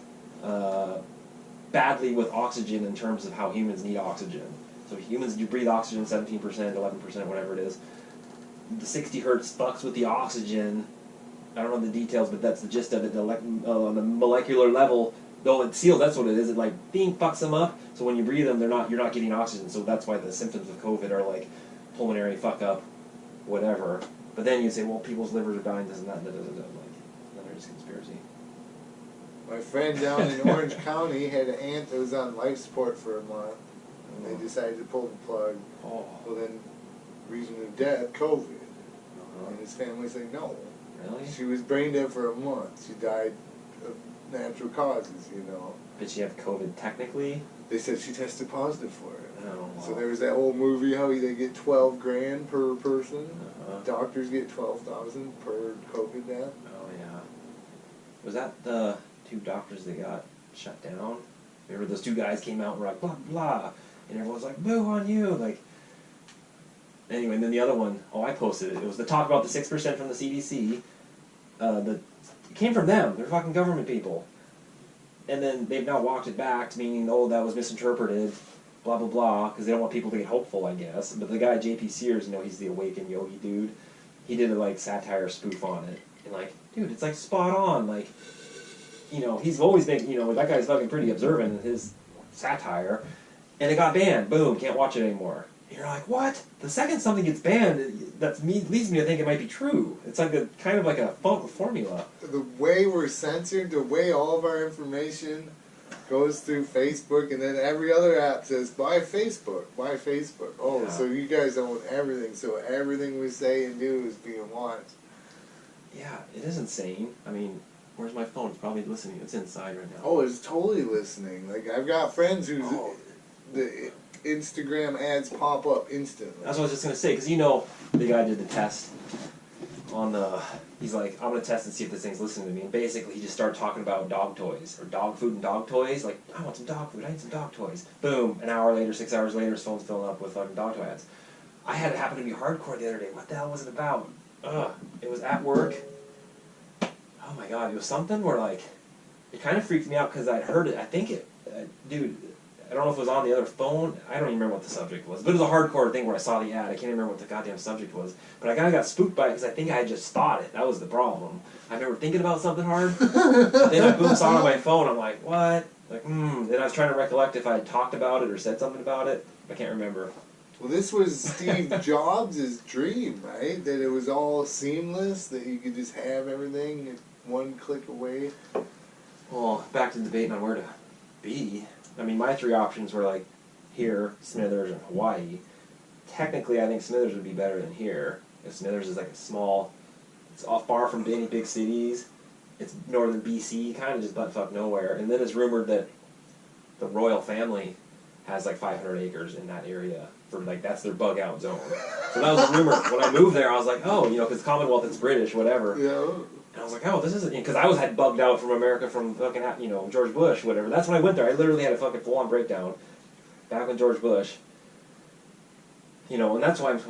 badly with oxygen in terms of how humans need oxygen. So humans, you breathe oxygen 17%, 11%, whatever it is. The 60 hertz fucks with the oxygen. I don't know the details, but that's the gist of it. On the molecular level, though it seals, that's what it is. It like fucks them up. So when you breathe them, you're not getting oxygen. So that's why the symptoms of COVID are like pulmonary fuck up, whatever. But then you say, well, people's livers are dying, this and that, like, another just conspiracy. My friend down in Orange County had an aunt that was on life support for a month, and they decided to pull the plug. Well, then, reason of death, COVID. And his family's like, no. Really? She was brain dead for a month. She died of natural causes, you know. Did she have COVID technically? They said she tested positive for it. Oh, wow. So there was that old movie how they get $12,000 per person. Doctors get $12,000 per COVID death. Oh yeah. Was that the 2 doctors that got shut down? Remember those 2 guys came out and were like blah blah, and everyone's like boo on you, like. Anyway, and then the other one, I posted it. It was the talk about the 6% from the CDC. It came from them. They're fucking government people. And then they've now walked it back to meaning, that was misinterpreted, blah, blah, blah, because they don't want people to get hopeful, I guess. But the guy, J.P. Sears, he's the awakened yogi dude, he did a, like, satire spoof on it. And, like, dude, it's, like, spot on. Like, he's always been, that guy's fucking pretty observant in his satire. And it got banned. Boom, can't watch it anymore. And you're like, what? The second something gets banned, leads me to think it might be true. It's like kind of like a formula. The way we're censored, the way all of our information goes through Facebook, and then every other app says, buy Facebook, buy Facebook. Oh, yeah. So you guys own everything, so everything we say and do is being watched. Yeah, it is insane. I mean, where's my phone? It's probably listening. It's inside right now. Oh, it's totally listening. Like, I've got friends who's... The Instagram ads pop up instantly. That's what I was just going to say, because the guy did the test on the... He's like, I'm going to test and see if this thing's listening to me. And basically, he just started talking about dog toys, or dog food and dog toys. Like, I want some dog food, I need some dog toys. Boom, an hour later, 6 hours later, his phone's filling up with fucking dog toy ads. I had it happen to me hardcore the other day. What the hell was it about? It was at work. Oh my god, it was something where, like, it kind of freaked me out because I'd heard it. I think it... dude... I don't know if it was on the other phone. I don't even remember what the subject was. But it was a hardcore thing where I saw the ad. I can't remember what the goddamn subject was. But I kind of got spooked by it because I think I had just thought it. That was the problem. I remember thinking about something hard. Then I boom saw it on my phone. I'm like, what? Like, Then I was trying to recollect if I had talked about it or said something about it. I can't remember. Well, this was Steve Jobs' dream, right? That it was all seamless, that you could just have everything one click away. Well, back to debating on where to be. I mean, my 3 options were like here, Smithers, and Hawaii. Technically, I think Smithers would be better than here. If Smithers is like a small, it's off far from any big cities. It's northern BC, kind of just buttfuck nowhere. And then it's rumored that the royal family has like 500 acres in that area for like that's their bug out zone. So that was a rumor. When I moved there, I was like, oh, you know, because Commonwealth it's British, whatever. Yeah. And I was like, oh, this isn't because I had bugged out from America from fucking you know George Bush, whatever. That's when I went there. I literally had a fucking full on breakdown back when George Bush. You know, and that's why I'm.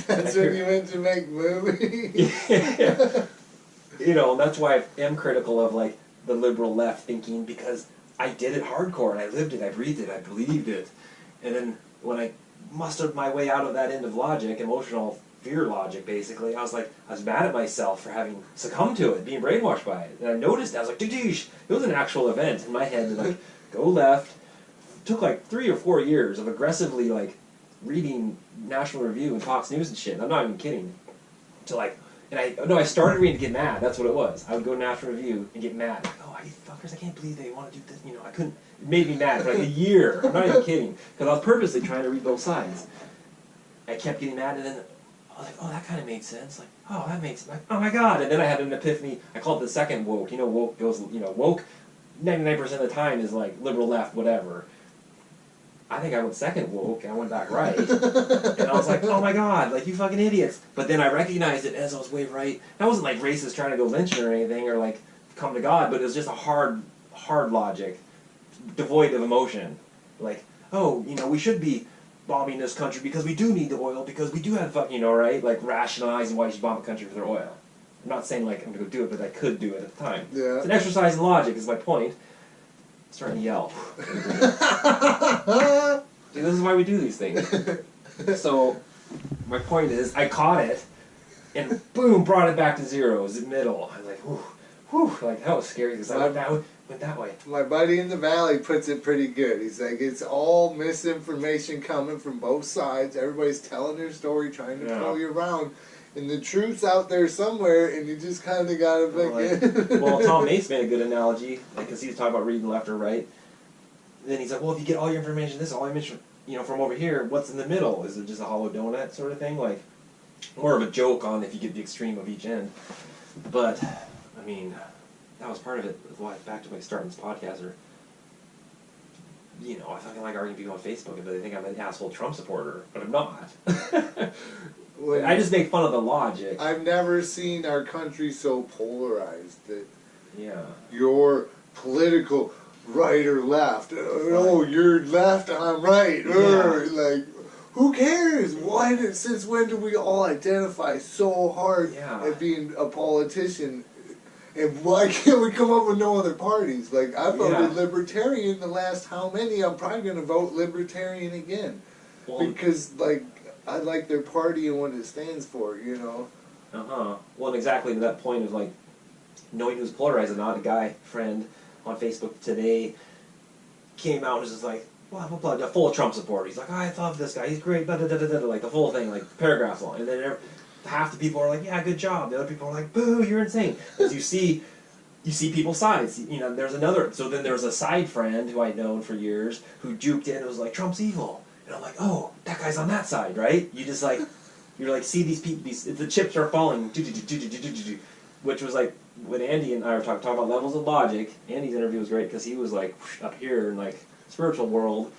That's when you went to make movies. Yeah. You know, that's why I am critical of like the liberal left thinking because I did it hardcore and I lived it, I breathed it, I believed it, and then when I mustered my way out of that end of logic, emotional fear logic, basically, I was mad at myself for having succumbed to it, being brainwashed by it, and I noticed I was like, it was an actual event in my head, and like go left. It took like 3 or 4 years of aggressively like reading National Review and Fox News and shit. I'm not even kidding. To like. And I started reading to get mad. That's what it was. I would go to National Review and get mad. Like, oh, you fuckers, I can't believe they want to do this. You know, I couldn't. It made me mad for like a year. I'm not even kidding. Because I was purposely trying to read both sides. I kept getting mad, and then I was like, oh, that kind of made sense. Like, oh, that makes like, oh my god. And then I had an epiphany. I call it the second woke. You know, woke goes. You know, woke. 99% of the time is like liberal left, whatever. I think I went second woke, and I went back right. And I was like, oh my god, like, you fucking idiots. But then I recognized it as I was way right. That wasn't like racist trying to go lynching or anything, or like, come to God, but it was just a hard logic, devoid of emotion. Like, oh, you know, we should be bombing this country because we do need the oil, because we do have fucking, you know, right? Like, rationalizing why you should bomb a country for their oil. I'm not saying, like, I'm going to go do it, but I could do it at the time. Yeah. It's an exercise in logic, is my point. I'm starting to yell. See, this is why we do these things. So, my point is, I caught it, and boom, brought it back to zero. It was in the middle. I was like, whew, like, that was scary, because I went that way. My buddy in the Valley puts it pretty good. He's like, it's all misinformation coming from both sides. Everybody's telling their story, trying to throw you around. And the truth's out there somewhere, and you just kind of got to well, Tom Mace made a good analogy, because he was talking about reading left or right. Then he's like, well, if you get all your information, you know, from over here, what's in the middle? Is it just a hollow donut sort of thing? Like, more of a joke on if you get the extreme of each end. But, I mean, that was part of it. Why, back to my starting this podcast, or, you know, I fucking like arguing people on Facebook, but they think I'm an asshole Trump supporter, but I'm not. I just make fun of the logic. I've never seen our country so polarized that your political right or left. Oh, you're left, I'm right. Like, who cares? Since when do we all identify so hard at being a politician? And why can't we come up with no other parties? Like, I voted Libertarian the last how many? I'm probably going to vote Libertarian again. Well, because, like, I like their party and what it stands for, you know? Well, and exactly to that point of, like, knowing who's polarized or not. A guy, friend, on Facebook today came out and was just like, blah, blah, blah, full of Trump support. He's like, oh, I love this guy, he's great, blah, blah, blah, blah, blah, like the full thing, like paragraphs long. And then half the people are like, yeah, good job. The other people are like, boo, you're insane. Because you see people's sides. You know, there's another, so then there's a side friend who I'd known for years who juked in and was like, Trump's evil. And I'm like, oh, that guy's on that side, right? You just like, you're like, see these people, the chips are falling, which was like, when Andy and I were talking about levels of logic. Andy's interview was great because he was like up here in like spiritual world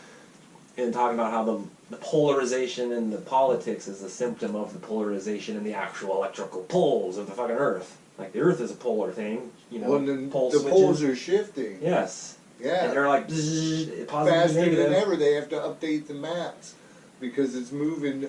and talking about how the polarization in the politics is a symptom of the polarization in the actual electrical poles of the fucking earth. Like the earth is a polar thing, you know. Well, the poles are shifting. Yes. Yeah. And they're like positive faster negative. than ever. They have to update the maps because it's moving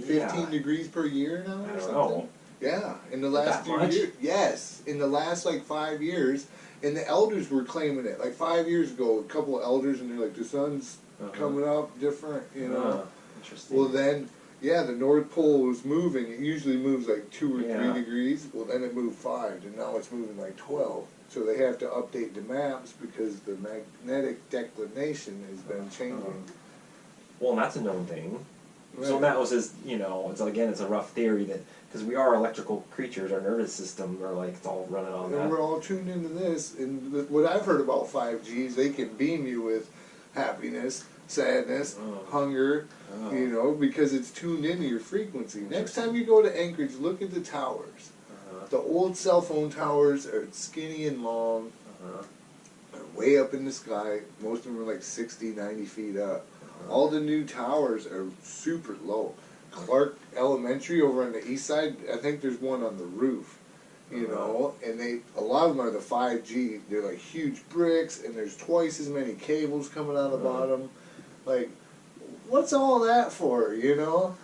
15 degrees per year now or something? Know. Yeah, in the last few years. Yes, in the last like 5 years, and the elders were claiming it. Like 5 years ago, a couple of elders, and they're like, the sun's coming up different, you know. Interesting. Well, then, the North Pole was moving. It usually moves like 2 or 3 degrees. Well, then it moved 5, and now it's moving like 12. So they have to update the maps because the magnetic declination has been changing. Well, and that's a known thing. Right. So that was his, you know, it's a rough theory that, because we are electrical creatures, our nervous system are like, it's all running on that. And we're all tuned into this, and what I've heard about 5G is they can beam you with happiness. sadness, hunger, you know, because it's tuned into your frequency. Next time you go to Anchorage, look at the towers. The old cell phone towers are skinny and long, are way up in the sky. Most of them are like 60, 90 feet up. All the new towers are super low. Clark Elementary over on the east side, I think there's one on the roof, you know, and a lot of them are the 5G. They're like huge bricks, and there's twice as many cables coming out of the bottom. Like, what's all that for, you know?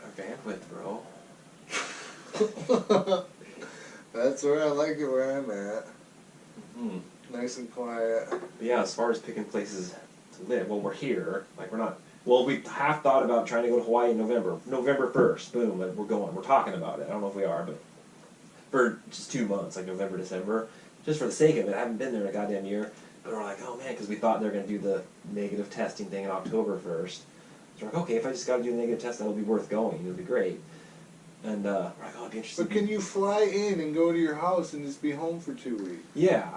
Our bandwidth, bro. That's where I like it, where I'm at. Nice and quiet. But yeah, as far as picking places to live, well, we're here. Like, we're not... Well, we half thought about trying to go to Hawaii in November. November 1st, boom, we're going. We're talking about it. I don't know if we are, but for just 2 months, like November, December, just for the sake of it. I haven't been there in a goddamn year. But we're like, oh man, because we thought they were going to do the negative testing thing in October 1st. So we're like, okay, if I just got to do the negative test, that'll be worth going. It'll be great. And we're like, oh, it'd be interesting. But can you fly in and go to your house and just be home for 2 weeks? Yeah,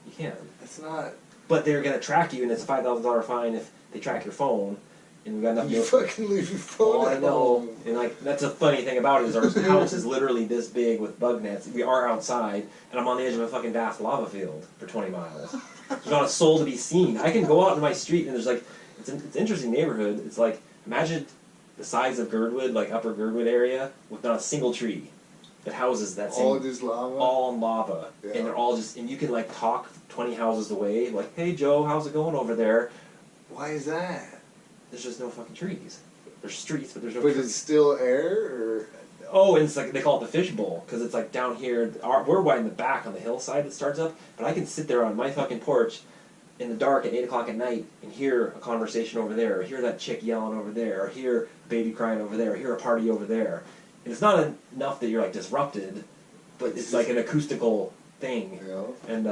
you can. It's not. But they're going to track you, and it's a $5,000 fine if they track your phone. And we got enough. You fucking leave your phone at home. And like that's a funny thing about it is our house is literally this big with bug nets. We are outside, and I'm on the edge of a fucking vast lava field for 20 miles. There's not a soul to be seen. I can go out in my street, and there's like it's an interesting neighborhood. It's like imagine the size of Girdwood, like Upper Girdwood area, with not a single tree that houses that same. All just lava. All in lava, and they're all just and you can like talk 20 houses away, like, hey Joe, how's it going over there? Why is that? There's just no fucking trees. There's streets, but there's no trees. trees. But it's still air, or? Oh, and it's like, they call it the fishbowl, because it's like down here, we're right in the back on the hillside that starts up, but I can sit there on my fucking porch in the dark at 8 o'clock at night and hear a conversation over there, or hear that chick yelling over there, or hear a baby crying over there, or hear a party over there. And it's not enough that you're like disrupted, but it's like an acoustical thing. Yeah. And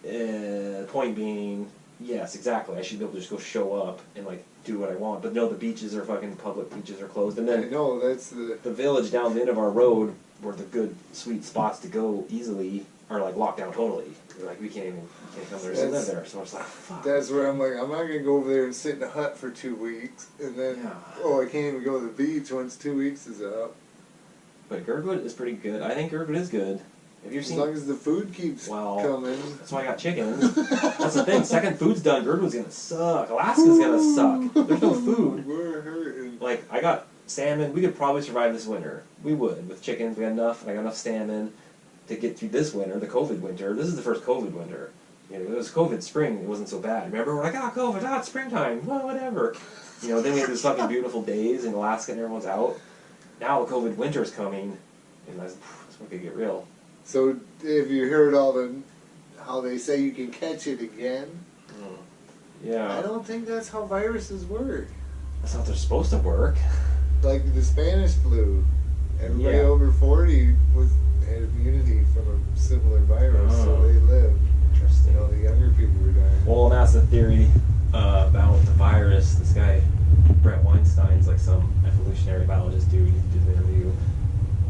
the point being, yes, exactly. I should be able to just go show up and like do what I want. But no, the beaches are fucking public. Beaches are closed. And then I know that's the village down the end of our road, where the good sweet spots to go easily are like locked down totally. We're like we can't come there and live there. So it's like fuck. That's where I'm like I'm not gonna go over there and sit in a hut for 2 weeks and then I can't even go to the beach once 2 weeks is up. But Girdwood is pretty good. I think Girdwood is good. As long as the food keeps coming. That's why I got chickens. That's the thing. Second food's done, Girdwood's gonna suck. Alaska's gonna suck. There's no food. We're hurting. Like, I got salmon. We could probably survive this winter. We would. With chickens, we got enough. And I got enough salmon to get through this winter, the COVID winter. This is the first COVID winter. You know, it was COVID spring. It wasn't so bad. Remember, we're like, COVID, it's springtime. Well, whatever. You know, then we have these fucking beautiful days in Alaska and everyone's out. Now COVID winter's coming, and that's when it could get real. So, have you heard how they say you can catch it again? Yeah. I don't think that's how viruses work. That's how they're supposed to work. Like the Spanish flu. Everybody over 40 had immunity from a similar virus, so they lived. Interesting. You know, the younger people were dying. Well, and that's the theory about the virus. This guy, Brett Weinstein's like some evolutionary biologist dude. He did an interview.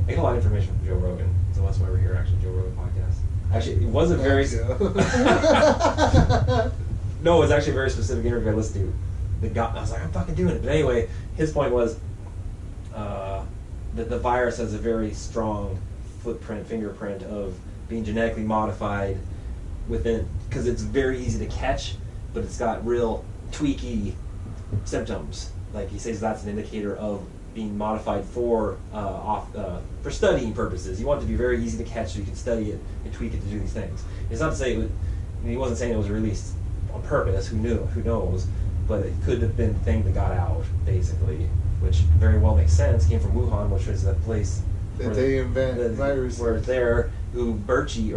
I get a lot of information from Joe Rogan. So that's why we're here, actually, Joe Rogan podcast. Actually, it wasn't very... No, it was actually a very specific interview I listened to. I was like, I'm fucking doing it. But anyway, his point was that the virus has a very strong fingerprint of being genetically modified within... Because it's very easy to catch, but it's got real tweaky symptoms. Like, he says that's an indicator of being modified for studying purposes. You want it to be very easy to catch so you can study it and tweak it to do these things. It's not to say he wasn't saying it was released on purpose. Who knows? But it could have been the thing that got out, basically, which very well makes sense. Came from Wuhan, which was the place that they invent viruses. Where there, who Beachy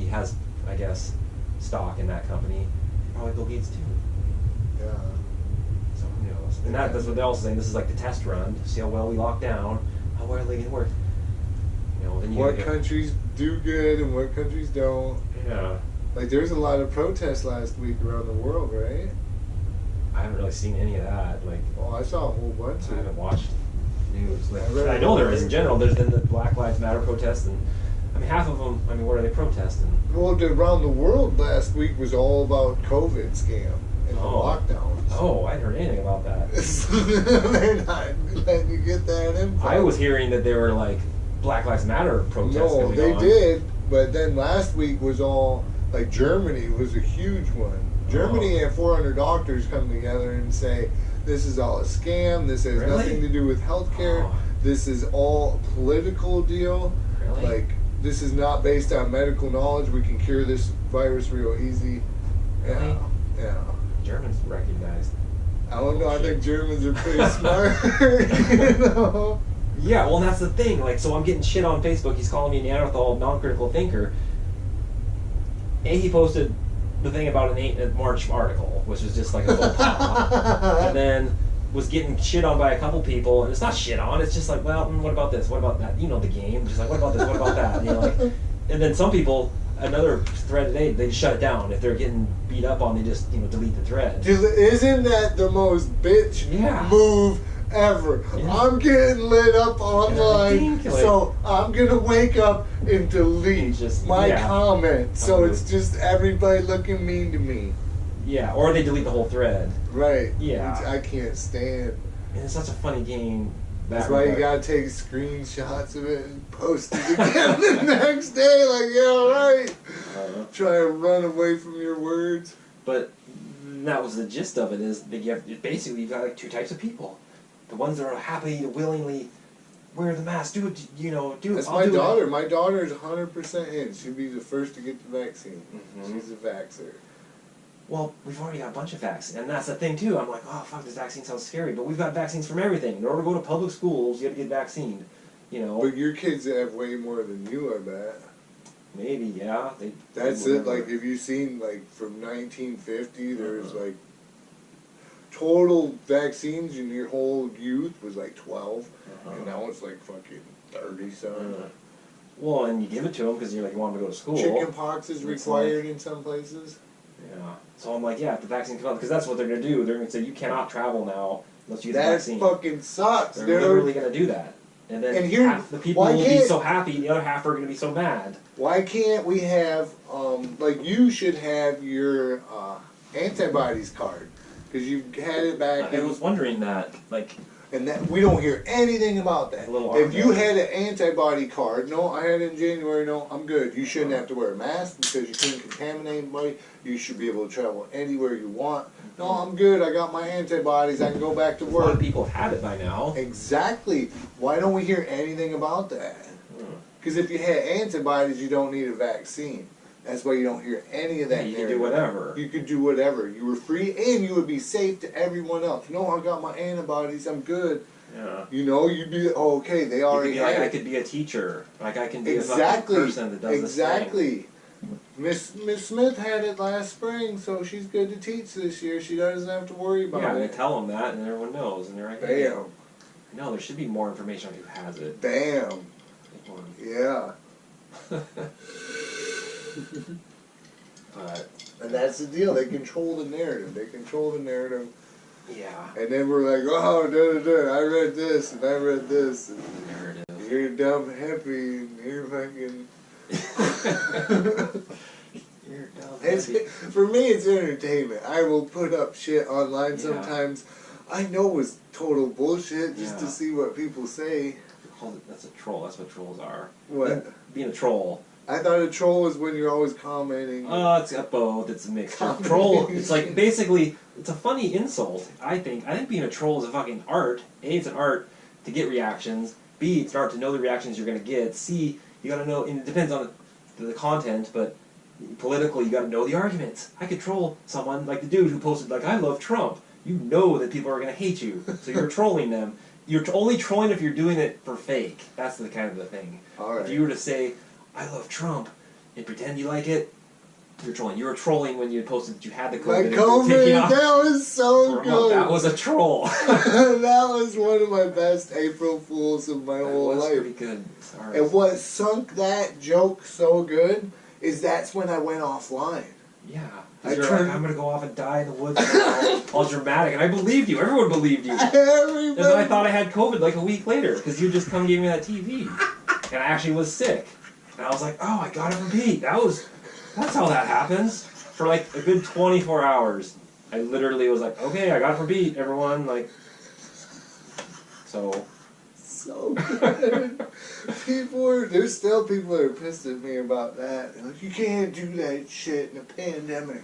has, I guess, stock in that company. Probably Bill Gates too. Yeah. And that's what they're also saying. This is like the test run to see how well we lock down. How well are they going to work? You know, then what countries do good and what countries don't. Yeah. Like there's a lot of protests last week around the world, right? I haven't really seen any of that. Like, I saw a whole bunch. I haven't watched news. Like, I know there is in general. There's been the Black Lives Matter protests, and I mean half of them. I mean, what are they protesting? Well, around the world last week was all about COVID scam. in the lockdowns. Oh, I hadn't heard anything about that. They're not letting you get that info. I was hearing that they were like Black Lives Matter protests. No, they did, but then last week was all like Germany was a huge one. Germany had 400 doctors come together and say this is all a scam. This has nothing to do with healthcare. This is all a political deal. Really? Like this is not based on medical knowledge. We can cure this virus real easy. Really? Yeah. Germans recognized. I don't know. I think Germans are pretty smart. You know? Yeah, well, that's the thing. Like, so I'm getting shit on Facebook. He's calling me a Neanderthal non-critical thinker. He posted the thing about a March article, which was just like a full pop. And then was getting shit on by a couple people, and it's not shit on. It's just like, well, what about this? What about that? You know the game. Just like, what about this? What about that? You know, like, and then some people. Another thread today, they just shut it down. If they're getting beat up on, they just delete the thread. Isn't that the most bitch move ever? Yeah. I'm getting lit up online, so I'm gonna wake up and delete my comment. So it's just everybody looking mean to me. Yeah, or they delete the whole thread. Right. Yeah. Which I can't stand. And it's such a funny game. That's why you gotta take screenshots of it and post it again the next day. Like, yeah, right. Try to run away from your words. But that was the gist of it. Is that basically you've got like two types of people: the ones that are happy to willingly wear the mask, do it. That's my daughter. My daughter is 100% in. She'd be the first to get the vaccine. Mm-hmm. She's a vaxxer. Well, we've already got a bunch of vaccines, and that's the thing too. I'm like, oh fuck, this vaccine sounds scary, but we've got vaccines from everything. In order to go to public schools, you have to get vaccinated. But your kids have way more than you, I bet. Maybe, yeah. That's it. Like, have you seen like from 1950? There's like total vaccines in your whole youth was like 12, and now it's like fucking 30 something. Well, and you give it to them because you're like you want them to go to school. Chicken pox is required in some places. Yeah. So I'm like, yeah, if the vaccine comes out, because that's what they're going to do. They're going to say, you cannot travel now unless you get the vaccine. That fucking sucks, They're dude. literally going to do that. And then half the people will be so happy, the other half are going to be so mad. Why can't we have, like, you should have your antibodies card, because you had it back. I was wondering that, like... And that we don't hear anything about that. If you had an antibody card, no, I had it in January, no, I'm good. You shouldn't have to wear a mask because you couldn't contaminate anybody. You should be able to travel anywhere you want. No, I'm good. I got my antibodies. I can go back to work. A lot of people have it by now. Exactly. Why don't we hear anything about that? Because if you had antibodies, you don't need a vaccine. That's why you don't hear any of that. You can do whatever. You could do whatever. You were free, and you would be safe to everyone else. No, I got my antibodies. I'm good. Yeah. You'd be okay. They already had it. I could be a teacher. Like I can be a person that does this thing. Miss Smith had it last spring, so she's good to teach this year. She doesn't have to worry about it. Yeah, they tell them that, and everyone knows, and they're like, bam. No, there should be more information on who has it. Bam. Yeah. And that's the deal. They control the narrative. Yeah. And then we're like, oh, I read this and I read this. And you're a dumb hippie and you're fucking... You're a dumb hippie. For me, it's entertainment. I will put up shit online sometimes. I know it's total bullshit just to see what people say. That's a troll. That's what trolls are. What? Being a troll. I thought a troll was when you're always commenting. Oh, it's got both. It's a mixture. Troll, it's like basically, it's a funny insult, I think. I think being a troll is a fucking art. A, it's an art to get reactions. B, it's an art to know the reactions you're going to get. C, you got to know, and it depends on the content, but politically, you got to know the arguments. I could troll someone, like the dude who posted, like, I love Trump. You know that people are going to hate you, so you're trolling them. You're only trolling if you're doing it for fake. That's the kind of the thing. All right. If you were to say, I love Trump, and pretend you like it, you're trolling. You were trolling when you posted that you had the COVID. My COVID, that was so good. That was a troll. That was one of my best April Fools of my whole life. That was pretty good. Sorry. And what sunk that joke so good is that's when I went offline. Yeah. You're like, I'm going to go off and die in the woods. all dramatic. And I believed you. Everyone believed you. Everybody. And then I thought I had COVID like a week later because you just come and gave me that TV. And I actually was sick. And I was like, oh, I got it from Pete. That's how that happens. For like a good 24 hours. I literally was like, okay, I got it from Pete, everyone, like, so. So good. There's still people that are pissed at me about that. They're like, you can't do that shit in a pandemic.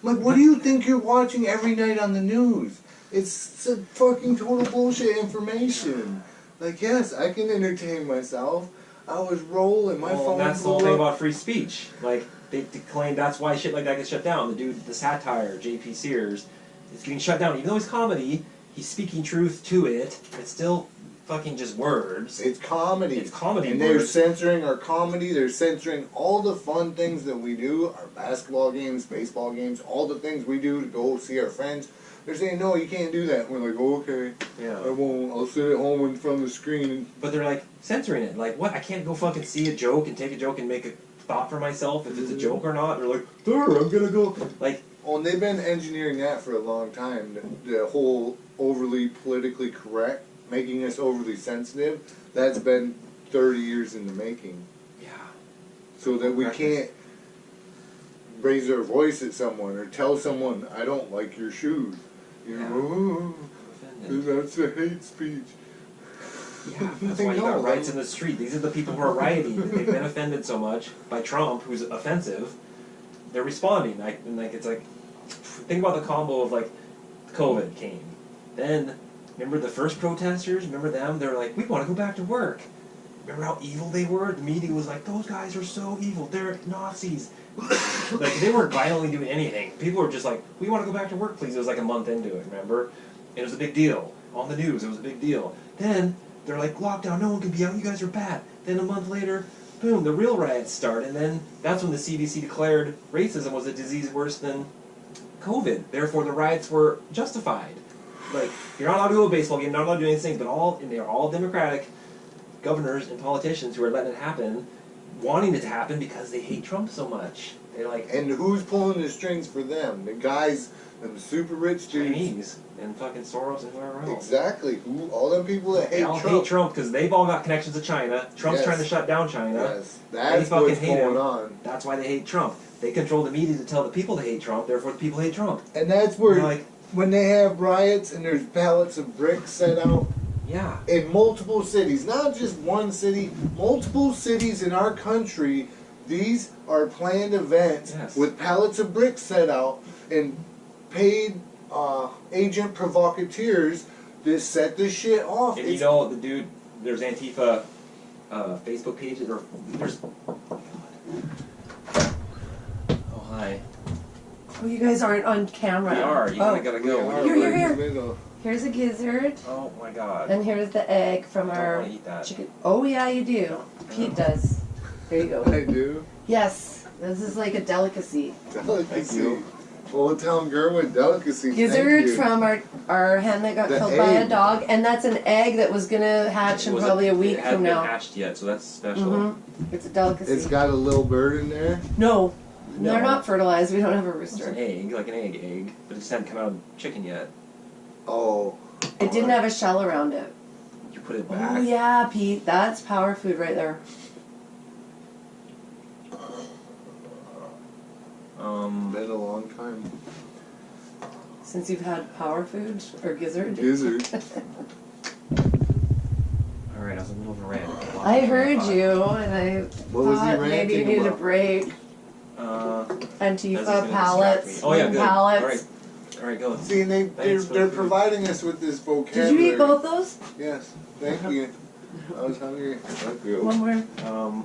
I'm like, what do you think you're watching every night on the news? It's a fucking total bullshit information. Like, yes, I can entertain myself. I was rolling, my phone. That's the whole thing about free speech. Like, they claim that's why shit like that gets shut down. The dude, the satire, J.P. Sears, is getting shut down. Even though it's comedy, he's speaking truth to it. It's still fucking just words. It's comedy. It's comedy and words. They're censoring our comedy. They're censoring all the fun things that we do. Our basketball games, baseball games, all the things we do to go see our friends. They're saying, no, you can't do that. And we're like, oh, okay. Yeah. I won't. I'll sit at home in front of the screen. But they're like censoring it. Like, what? I can't go fucking see a joke and take a joke and make a thought for myself if it's a joke or not. They're like, there, I'm gonna go. Like, oh, and they've been engineering that for a long time. The whole overly politically correct, making us overly sensitive, that's been 30 years in the making. yeah. So that we can't raise our voice at someone or tell someone, I don't like your shoes. You know, that's a hate speech. Yeah, that's why you got riots in the street. These are the people who are rioting. They've been offended so much by Trump, who's offensive. They're responding. And it's like, think about the combo of like, COVID came. Then, remember the first protesters? Remember them? They were like, we want to go back to work. Remember how evil they were? The media was like, those guys are so evil. They're Nazis. Like, they weren't violently doing anything. People were just like, we want to go back to work, please. It was like a month into it, remember? It was a big deal. On the news, it was a big deal. Then, they're like, lockdown, no one can be out, you guys are bad. Then a month later, boom, the real riots start. And then that's when the CDC declared racism was a disease worse than COVID. Therefore, the riots were justified. Like, you're not allowed to go to a baseball game, not allowed to do anything, but they're all Democratic governors and politicians who are letting it happen, wanting it to happen because they hate Trump so much. They're like, and who's pulling the strings for them? The guys, them super rich dudes. Chinese and fucking Soros and whoever else. Exactly. Who? All them people that hate Trump. They all hate Trump because they've all got connections to China. Trump's trying to shut down China. Yes, that's what's going on. That's why they hate Trump. They control the media to tell the people to hate Trump. Therefore, the people hate Trump. And that's where, like, when they have riots and there's pallets of bricks set out. Yeah. In multiple cities, not just one city, multiple cities in our country, these are planned events with pallets of bricks set out and paid agent provocateurs to set this shit off. And you know, the dude, there's Antifa Facebook pages, or there's... Oh, hi. Oh, you guys aren't on camera. We are. You gotta go. Here. Here's a gizzard. Oh my god. And here's the egg from our chicken. Oh yeah, you do. Pete does. There you go. I do? Yes. This is like a delicacy. Delicacy. Old Town Gerwin delicacy. Gizzard from our hen that got killed by a dog. And that's an egg that was going to hatch in probably a week from now. It hasn't hatched yet, so that's special. Mm-hmm. It's a delicacy. It's got a little bird in there? No. They're not fertilized. We don't have a rooster. It's an egg, like an egg, but it just hadn't come out of chicken yet. Oh. It didn't have a shell around it. You put it back? Oh yeah, Pete. That's power food right there. Been a long time. Since you've had power food or gizzard? Gizzard. Alright, I was a little of a rant. I heard you, and I thought maybe you needed a break. Antifa, pallets, oh, yeah, good. pallets. Alright, go. See, and they're providing us with this vocabulary. Did you eat both those? Yes. Thank you. I was hungry. Thank you. One more.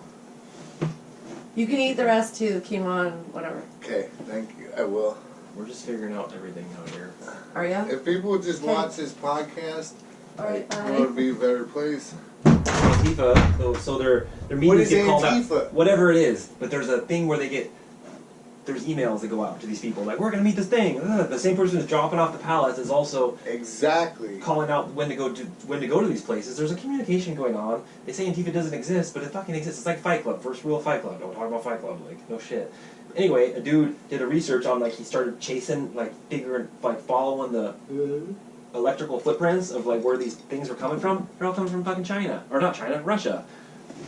You can eat the rest too, quinoa and whatever. Okay, thank you. I will. We're just figuring out everything out here. Are ya? If people would just watch this podcast, Alright, bye. it would be a better place. Antifa, so their meetings get called out. Whatever it is, but there's a thing where there's emails that go out to these people, like, we're going to meet this thing. The same person who's dropping off the pallets is also calling out when to go to these places. There's a communication going on. They say Antifa doesn't exist, but it fucking exists. It's like Fight Club. First rule of Fight Club. Don't talk about Fight Club. Like, no shit. Anyway, a dude did a research on, like, he started chasing, like, following the electrical footprints of, like, where these things were coming from. They're all coming from fucking China. Or not China, Russia.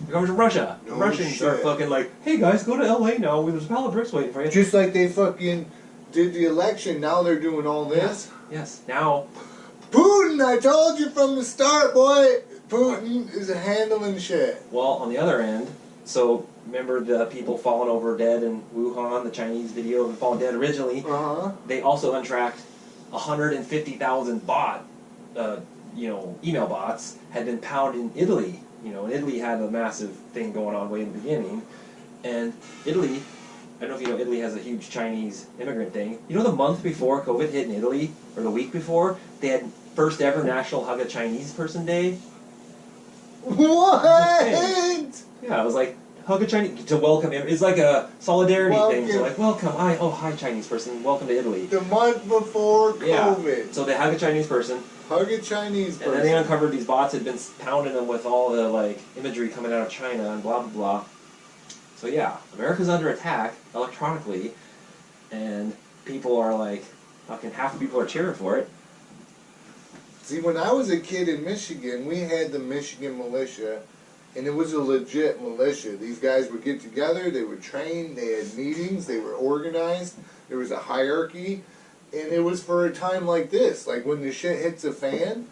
They're coming from Russia. The Russians are fucking like, hey guys, go to LA now. There's a pile of bricks waiting for you. Just like they fucking did the election, now they're doing all this? Yes. Now... Putin, I told you from the start, boy! Putin is handling shit. Well, on the other end, so remember the people falling over dead in Wuhan, the Chinese video of them falling dead originally? Uh-huh. They also untracked 150,000 email bots had been pounded in Italy. And Italy had a massive thing going on way in the beginning. And Italy, I don't know if you know, Italy has a huge Chinese immigrant thing. The month before COVID hit in Italy, or the week before, they had first ever National Hug a Chinese Person Day. What? Yeah, it was like, hug a Chinese, to welcome him. It's like a solidarity thing. So like, welcome, hi Chinese person, welcome to Italy. The month before COVID. Yeah. So they hug a Chinese person. Hug a Chinese person. And then they uncovered these bots had been pounding them with all the imagery coming out of China and blah blah blah. So yeah, America's under attack electronically, and people are like, fucking half the people are cheering for it. See, when I was a kid in Michigan, we had the Michigan militia, and it was a legit militia. These guys would get together, they would train, they had meetings, they were organized, there was a hierarchy, and it was for a time like this. Like when the shit hits a fan,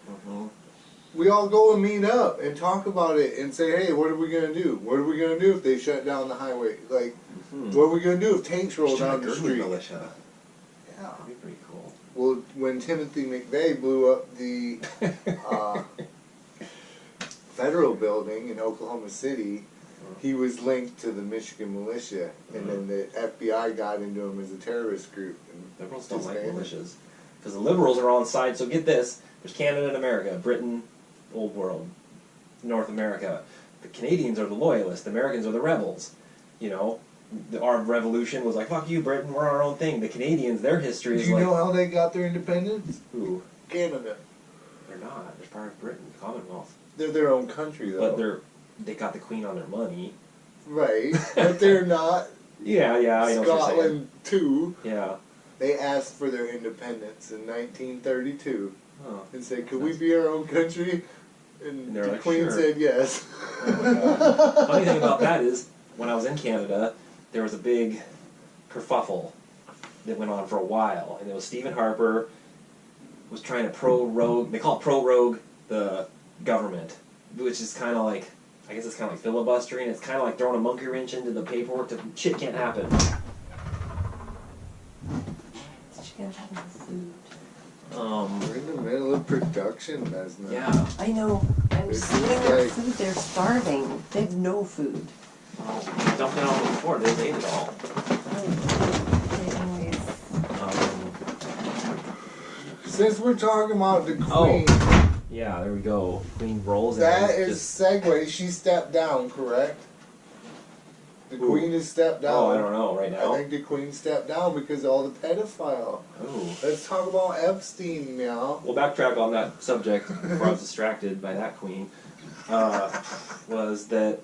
we all go and meet up and talk about it and say, hey, what are we going to do? What are we going to do if they shut down the highway? Like, what are we going to do if tanks roll down the street? Militia. Yeah. That'd be pretty cool. Well, when Timothy McVeigh blew up the federal building in Oklahoma City, he was linked to the Michigan militia, and then the FBI got into him as a terrorist group. Liberals don't like militias. Because the liberals are on side, so get this, there's Canada and America, Britain, Old World, North America. The Canadians are the loyalists, the Americans are the rebels. The armed revolution was like, fuck you, Britain, we're our own thing. The Canadians, their history is Do you know how they got their independence? Who? Canada. They're not. They're part of Britain, the Commonwealth. They're their own country, though. But they got the Queen on their money. Right, but they're not. Yeah, I know what you're saying. Scotland, too. Yeah. They asked for their independence in 1932 and said, could we Nice. be our own country? And the like, Queen sure. said yes. Oh my God. Funny thing about that is, when I was in Canada, there was a big kerfuffle that went on for a while, and it was Stephen Harper was trying to prorogue, they call it prorogue the government, which is kind of like, I guess it's kind of like filibustering, it's kind of like throwing a monkey wrench into the paperwork to shit can't happen. She can't have no food. We're in the middle of production, Mesna. Yeah. I know. I'm sitting their food. They're starving. They have no food. Dumped it on the floor, they ate it all. Since we're talking about the Queen, yeah, there we go. Queen rolls. that is segue. She stepped down, correct? The Queen has stepped down. Oh, I don't know right now. I think the Queen stepped down because of all the pedophile. Oh. Let's talk about Epstein, meow. We'll backtrack on that subject before I was distracted by that queen. Was that,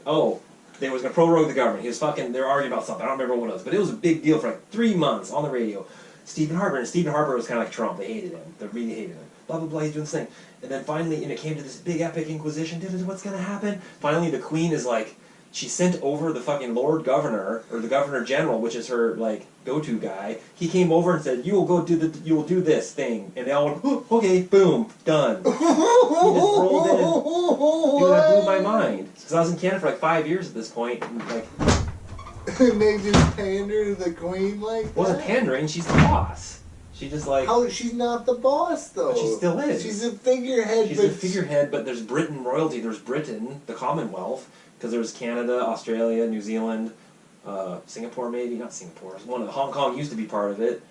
they was going to prorogue the government. He was they're arguing about something. I don't remember what it was, but it was a big deal for like 3 months on the radio. Stephen Harper was kind of like Trump. They hated him. They really hated him. Blah, blah, blah, he's doing this thing. And then finally, it came to this big epic inquisition. What's going to happen? Finally, the queen is like, she sent over the fucking Lord Governor, or the Governor General, which is her, go-to guy. He came over and said, you will do this thing. And they all went, oh, okay, boom, done. He just rolled in. Dude, that blew my mind. Because I was in Canada for 5 years at this point. And, and they just pander to the Queen like that? Wasn't pandering, she's the boss. She just How, she's not the boss, though. But she still is. She's a figurehead. She's a figurehead, but there's Britain royalty. There's Britain, the Commonwealth. Because there's Canada, Australia, New Zealand, Singapore maybe, not Singapore. Hong Kong used to be part of it.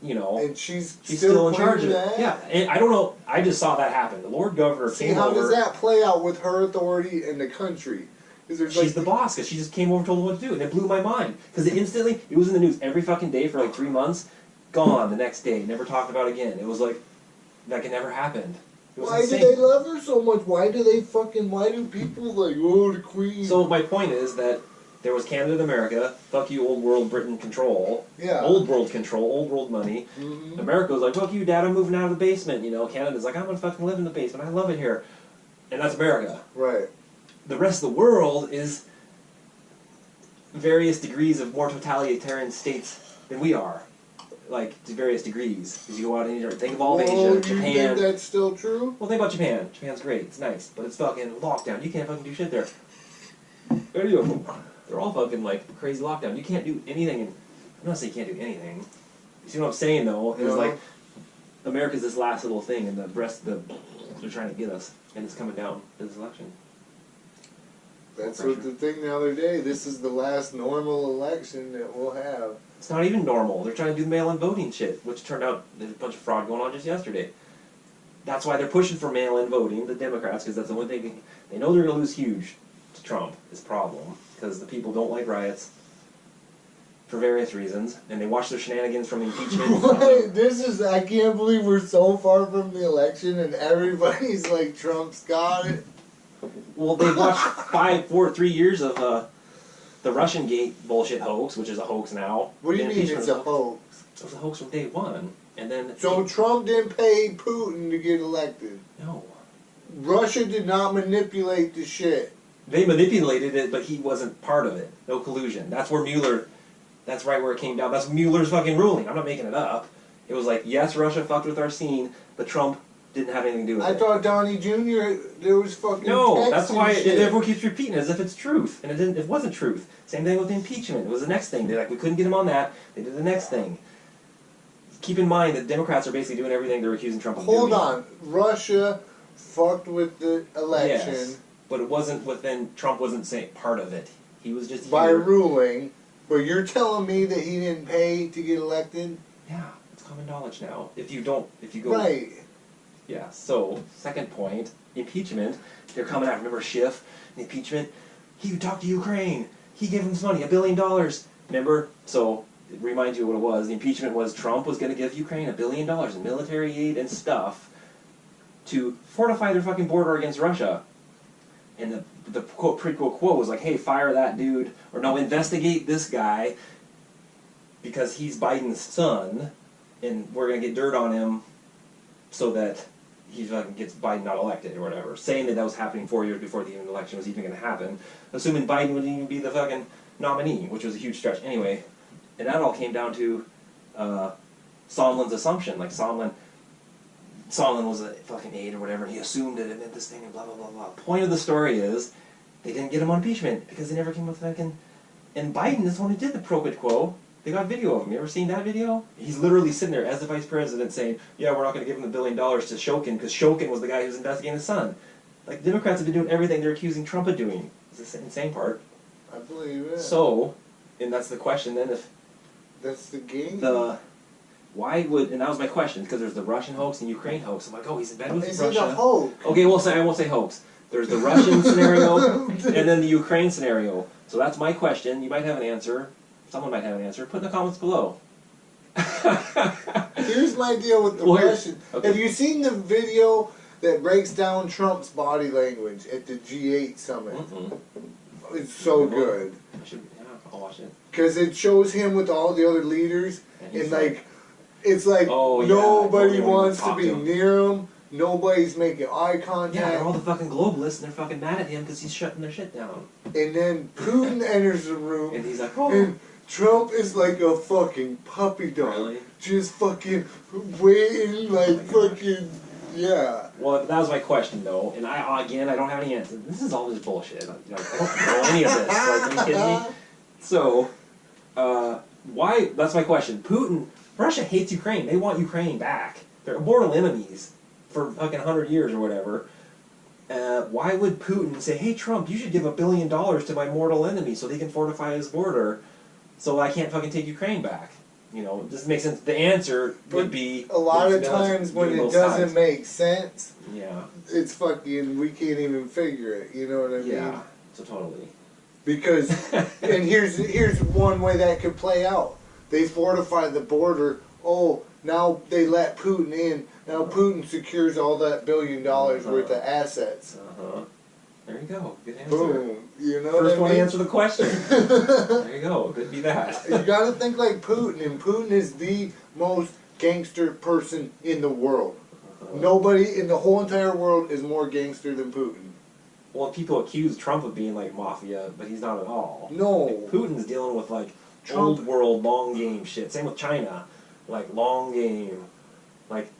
And she's still in charge of it. that? Yeah, and I don't know. I just saw that happen. The Lord Governor came over. How does that play out with her authority in the country? She's the boss because she just came over and told them what to do, and it blew my mind. Because it was in the news every fucking day for 3 months. Gone the next day, never talked about it again. It was like it never happened. Why do they love her so much? Why do people the Queen? So my point is that there was Canada and America, fuck you old world Britain control. Yeah. Old world control, old world money. Mm-hmm. America was like, fuck you dad, I'm moving out of the basement, Canada's like, I'm gonna fucking live in the basement, I love it here. And that's America. Right. The rest of the world is various degrees of more totalitarian states than we are. like to various degrees. Because you go out and think of all of Asia, Asia, Japan. Japan. You think that's still true? Well, think about Japan. Japan's great. It's nice, but it's fucking lockdown. You can't fucking do shit there. They're all fucking like crazy lockdown. You can't do anything. I'm not saying you can't do anything. You see what I'm saying though? It's like America's this last little thing, and they're trying to get us, and it's coming down to this election. That's what the thing the other day. This is the last normal election that we'll have. It's not even normal. They're trying to do the mail-in voting shit, which turned out there's a bunch of fraud going on just yesterday. That's why they're pushing for mail-in voting, the Democrats, because that's the one thing they know they're going to lose huge to Trump. Is the problem because the people don't like riots for various reasons, and they watch their shenanigans from the impeachment. I can't believe we're so far from the election, and everybody's like, Trump's got it. Well, they watched 3 years of the Russian gate bullshit hoax, which is a hoax now. What do you mean it's a hoax? It was a hoax from day one, and then. So Trump didn't pay Putin to get elected. No. Russia did not manipulate the shit. They manipulated it, but he wasn't part of it. No collusion. That's where Mueller. That's right where it came down. That's Mueller's fucking ruling. I'm not making it up. It was like, yes, Russia fucked with our scene, but Trump didn't have anything to do with it. I thought Donnie Jr. there was fucking No, that's why shit. everyone keeps repeating it as if it's truth, and it wasn't truth. Same thing with the impeachment. It was the next thing. They're like, we couldn't get him on that. They did the next thing. Keep in mind that Democrats are basically doing everything they're accusing Trump of doing. Hold on. Russia fucked with the election. Yes, but it wasn't within, Trump wasn't saying part of it. He was just by here. ruling. But you're telling me that he didn't pay to get elected? Yeah, it's common knowledge now. If you go... Right. Yeah, so, second point, impeachment. They're coming out, remember Schiff, the impeachment? He talked to Ukraine. He gave him some money, $1 billion. Remember? So, it reminds you what it was. The impeachment was Trump was going to give Ukraine $1 billion in military aid and stuff to fortify their fucking border against Russia. And the quote, pre-quote quote was like, hey, fire that dude, or no, investigate this guy because he's Biden's son, and we're going to get dirt on him so that he fucking gets Biden not elected or whatever. Saying that was happening 4 years before the election was even going to happen. Assuming Biden wouldn't even be the fucking nominee, which was a huge stretch. Anyway, and that all came down to Sondland's assumption. Like, Sondland was a fucking aide or whatever, and he assumed that it meant this thing and blah, blah, blah, blah. Point of the story is, they didn't get him on impeachment because they never came with fucking... And Biden is the one who did the pro quid quo. They got video of him. You ever seen that video? He's literally sitting there as the vice president saying, yeah, we're not going to give him $1 billion to Shokin because Shokin was the guy who was investigating his son. Like, Democrats have been doing everything they're accusing Trump of doing. It's the insane part. I believe it. So, and that's the question then, if... That's the game? Why would, and that was my question, because there's the Russian hoax and Ukraine hoax. I'm like, oh, he's in bed with Russia. Is it a hoax? Okay, I won't say hoax. There's the Russian scenario and then the Ukraine scenario. So that's my question. You might have an answer. Someone might have an answer. Put in the comments below. Here's my deal with the Russian. Okay. Have you seen the video that breaks down Trump's body language at the G8 summit? It's so good. I'll watch it. Because it shows him with all the other leaders, and like, it's like oh, yeah, nobody wants to be near him. Nobody's making eye contact. Yeah, they're all the fucking globalists, and they're fucking mad at him because he's shutting their shit down. And then Putin enters the room, and he's like, oh. And Trump is like a fucking puppy dog. Really? Just fucking waiting, like fucking, yeah. Well, that was my question, though, and I don't have any answers. This is all just bullshit. I don't know any of this. Like, are you kidding me? So, why, that's my question. Russia hates Ukraine. They want Ukraine back. They're mortal enemies for fucking 100 years or whatever. Why would Putin say, hey, Trump, you should give $1 billion to my mortal enemy so they can fortify his border so I can't fucking take Ukraine back? You know, it doesn't make sense. The answer would be... A lot of times when it doesn't make sense, yeah, it's fucking, we can't even figure it. You know what I mean? Yeah, so totally. Because, and here's one way that could play out. They fortify the border. Oh, now they let Putin in. Now Putin secures all that $1 billion worth of assets. There you go. Good answer. Boom. You know First what I one mean? to answer the question. There you go. Could be that. You gotta think like Putin, and Putin is the most gangster person in the world. Nobody in the whole entire world is more gangster than Putin. Well, people accuse Trump of being like mafia, but he's not at all. No. Like, Putin's dealing with like Trump, old world, long game shit. Same with China. like long game. Like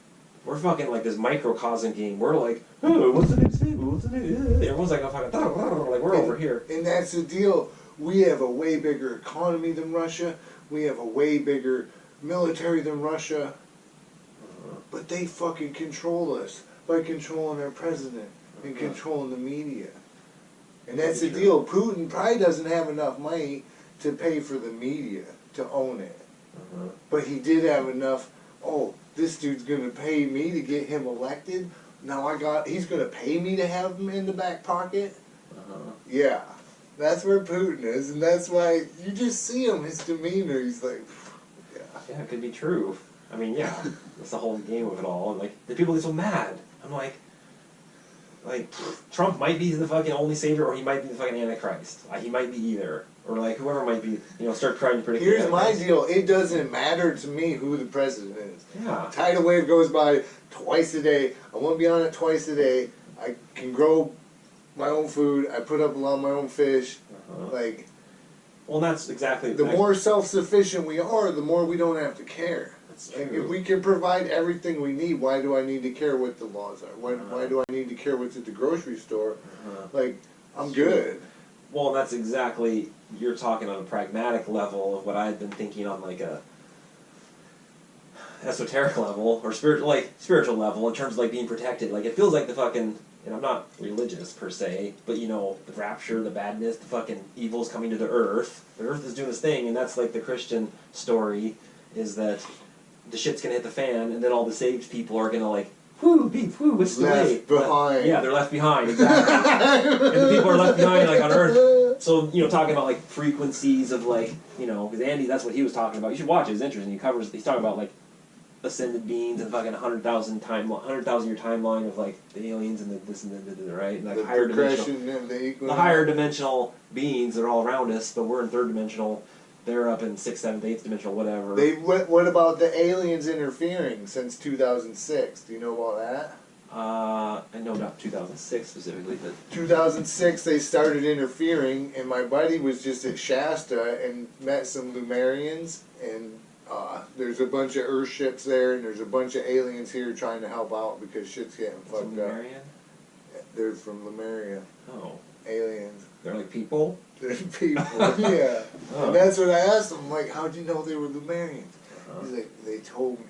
we're fucking like this microcosm game. We're like, oh, what's the next thing? What's the next? Everyone's like, oh, fucking, like we're over here. And that's the deal. We have a way bigger economy than Russia. We have a way bigger military than Russia. But they fucking control us by controlling our president and controlling the media. And that's the deal. Putin probably doesn't have enough money to pay for the media to own it. But he did have enough, this dude's going to pay me to get him elected. Now he's going to pay me to have him in the back pocket. Yeah, that's where Putin is, and that's why you just see him, his demeanor. He's like, yeah, it could be true. I mean, yeah, that's the whole game of it all. And like, the people get so mad. I'm like, Trump might be the fucking only savior, or he might be the fucking Antichrist. He might be either. Or like whoever might be, start trying to predict. Here's my deal. It doesn't matter to me who the president is. Yeah. Tidal wave goes by twice a day. I want to be on it twice a day. I can grow my own food. I put up a lot of my own fish. Well, that's exactly. The more self-sufficient we are, the more we don't have to care. That's true. Like, if we can provide everything we need, why do I need to care what the laws are? Why do I need to care what's at the grocery store? I'm good. Well, that's exactly, you're talking on a pragmatic level of what I had been thinking on like a esoteric level or spiritual level in terms of like being protected. Like it feels like the fucking, and I'm not religious per se, but the rapture, the badness, the fucking evil's coming to the earth. The earth is doing its thing, and that's like the Christian story is that the shit's gonna hit the fan, and then all the saved people are gonna like, whoo, what's the way? Left behind. Yeah, they're left behind, exactly. And the people are left behind, like, on Earth. So, talking about, like, frequencies of, like, because Andy, that's what he was talking about. You should watch it, it's interesting. He's talking about, like, ascended beings and fucking 100,000 year timeline of, like, the aliens and the this and the right? And, like, the higher dimensional. The higher dimensional beings that are all around us, but we're in third dimensional. They're up in 6th, 7th, 8th dimensional, whatever. What about the aliens interfering since 2006? Do you know about that? I know not 2006 specifically, but 2006 they started interfering, and my buddy was just at Shasta and met some Lumerians, and there's a bunch of Earth ships there, and there's a bunch of aliens here trying to help out because shit's getting fucked up. Lumerian? They're from Lemuria. Oh. Aliens. They're like people? They're people, yeah. Oh. And that's what I asked him. I'm like, how'd you know they were Lumerians? He's like, they told me.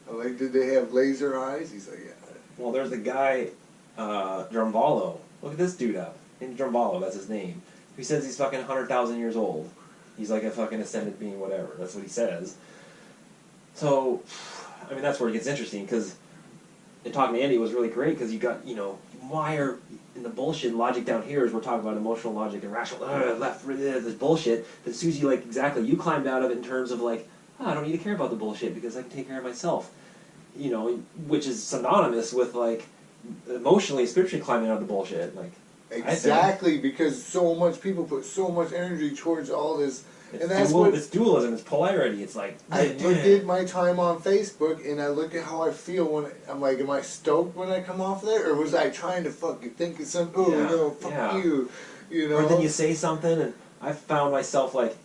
I'm like, did they have laser eyes? He's like, yeah. Well, there's a guy, Drumballo. Look at this dude up. Drumballo, that's his name. He says he's fucking 100,000 years old. He's like a fucking ascended being, whatever. That's what he says. So, I mean, that's where it gets interesting, because talking to Andy was really great, because you got, why are in the bullshit logic down here is we're talking about emotional logic and rational left this bullshit. But as soon as you climbed out of it in terms of like, I don't need to care about the bullshit because I can take care of myself. Which is synonymous with like emotionally, spiritually climbing out of the bullshit. Like exactly, because so much people put so much energy towards all this. And that's it's dualism, it's polarity. It's like I look at my time on Facebook and I look at how I feel when I'm like, am I stoked when I come off there, or was I trying to fucking think of something? Fuck you, Or then you say something, and I found myself like,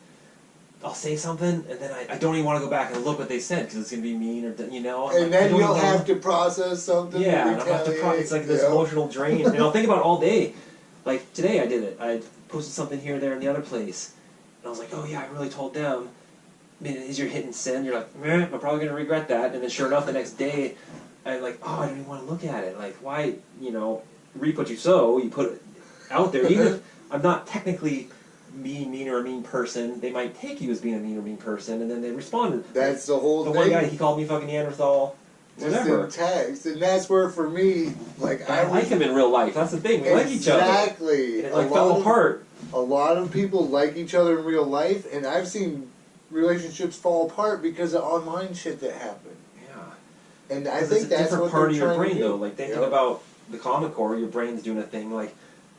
I'll say something, and then I don't even want to go back and look what they said because it's gonna be mean or And then you'll have to process something. Yeah, and I'll have to it's like this emotional drain, and I'll think about it all day. Like today, I did it. I posted something here, there, and the other place. And I was like, oh yeah, I really told them. I mean, is your hidden sin? You're like, I'm probably going to regret that. And then sure enough, the next day, I'm like, I don't even want to look at it. Like, why, reap what you sow, you put it out there. Even if I'm not technically mean or a mean person, they might take you as being a mean or mean person, and then they responded. That's the whole thing. The one guy, he called me fucking Neanderthal. Whatever. Just in text, and that's where for me, like I like him in real life. That's the thing. We like each other. Exactly. And it fell apart. A lot of people like each other in real life, and I've seen relationships fall apart because of online shit that happened. Yeah. And I think that's what they're trying to do. It's a different part of your brain, though. Like thinking about the common core, your brain's doing a thing. Like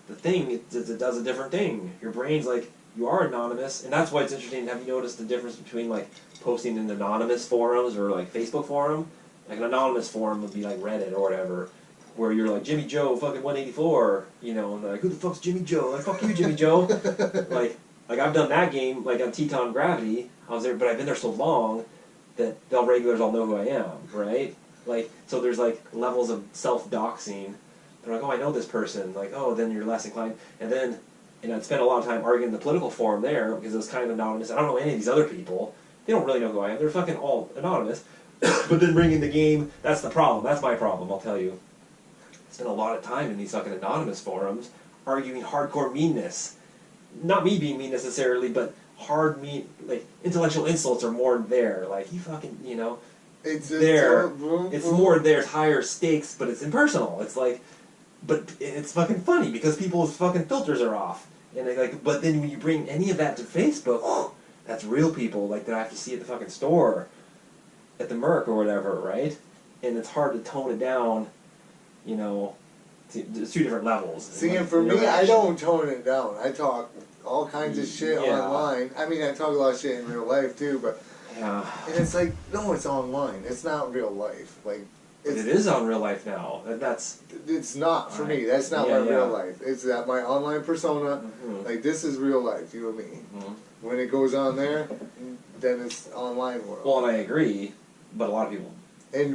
the thing, it does a different thing. Your brain's like, you are anonymous, and that's why it's interesting. Have you noticed the difference between like posting in anonymous forums or like Facebook forum? Like an anonymous forum would be like Reddit or whatever, where you're like Jimmy Joe fucking 184, and they're like, who the fuck's Jimmy Joe? Like, fuck you, Jimmy Joe. like I've done that game like on Teton Gravity. I was there, but I've been there so long that all regulars all know who I am, right? Like, so there's like levels of self-doxing. They're like, oh, I know this person. Like, oh, then you're less inclined. And then, I'd spent a lot of time arguing the political forum there because it was kind of anonymous. I don't know any of these other people. They don't really know who I am. They're fucking all anonymous. But then bringing the game, that's the problem. That's my problem, I'll tell you. I spent a lot of time in these fucking anonymous forums arguing hardcore meanness. Not me being mean necessarily, but like, intellectual insults are more there. Like, you fucking, it's there. It's more there, it's higher stakes, but it's impersonal. It's like, but it's fucking funny because people's fucking filters are off. And like, but then when you bring any of that to Facebook, that's real people, like, that I have to see at the fucking store, at the Merc or whatever, right? And it's hard to tone it down, there's two different levels. See, and for me, I don't tone it down. I talk all kinds of shit online. I mean, I talk a lot of shit in real life too, but and it's like, no, it's online. It's not real life. Like, it is on real life now. It's not for me. That's not my real life. It's that my online persona. Mm-hmm. Like, this is real life, you and me. Mm-hmm. When it goes on there, then it's online world. Well, and I agree, but a lot of people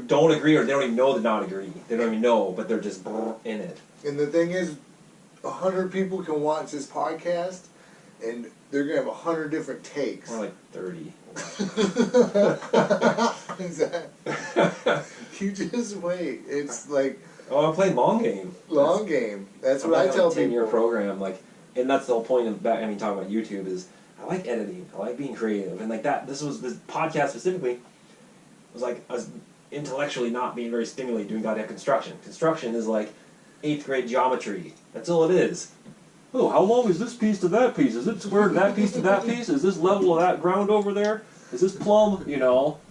don't agree, or they don't even know to not agree. They don't even know, but they're just in it. And the thing is, 100 people can watch this podcast, and they're gonna have 100 different takes. Or like 30. You just wait. It's like, oh, I'm playing long game. Long game. That's what I tell people. 10-year program, like, and that's the whole point of talking about YouTube is I like editing. I like being creative, and like that. This podcast specifically was like I was intellectually not being very stimulated doing goddamn construction. Construction is like 8th grade geometry. That's all it is. Oh, how long is this piece to that piece? Is it square to that piece to that piece? Is this level of that ground over there? Is this plumb?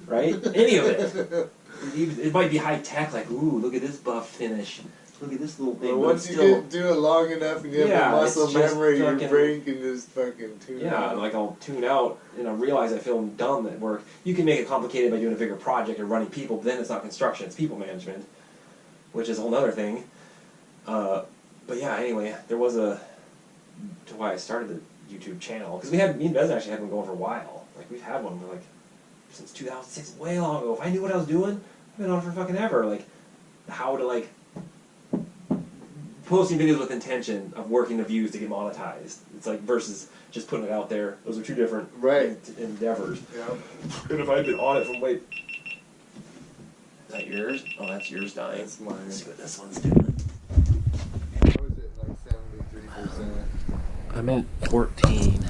Right? Any of it. It might be high tech, like, ooh, look at this buff finish. Look at this little thing. Well, once you do it long enough and you have the muscle memory, your brain can just fucking tune out. Yeah, like I'll tune out and I realize I feel dumb at work. You can make it complicated by doing a bigger project or running people, but then it's not construction, it's people management, which is a whole other thing. But yeah, anyway, there was to why I started the YouTube channel, because me and Bez actually had one going for a while. Like, we've had one for since 2006, way long ago. If I knew what I was doing, I've been on it for fucking ever. Like, how to posting videos with intention of working the views to get monetized. It's like versus just putting it out there. Those are two different endeavors. Yeah. And if I'd been on it from is that yours? Oh, that's yours dying. That's mine. Let's see what this one's doing. What was it, like 73%? I'm at 14.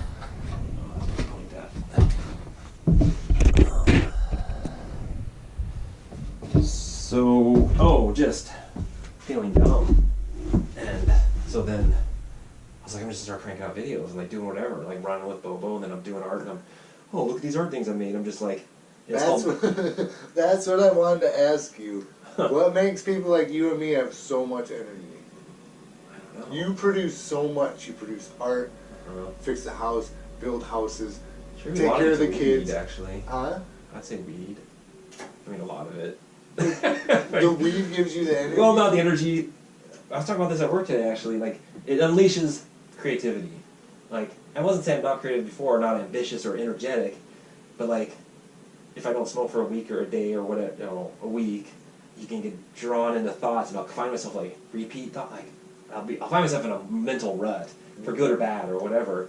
So, just feeling dumb. And so then I was like, I'm just gonna start cranking out videos and doing whatever, like running with Bobo, and then I'm doing art, and look at these art things I made. I'm just like, that's what I wanted to ask you. What makes people like you and me have so much energy? I don't know. You produce so much. You produce art, fix the house, build houses, take care of the kids. Weed, actually. Huh? I'd say weed. I mean, a lot of it. The weed gives you the energy? Well, not the energy. I was talking about this at work today, actually. Like, it unleashes creativity. Like, I wasn't saying I'm not creative before, or not ambitious or energetic, but like, if I don't smoke for a week or a day or whatever, a week, you can get drawn into thoughts, and I'll find myself repeat thought. Like, I'll find myself in a mental rut, for good or bad or whatever,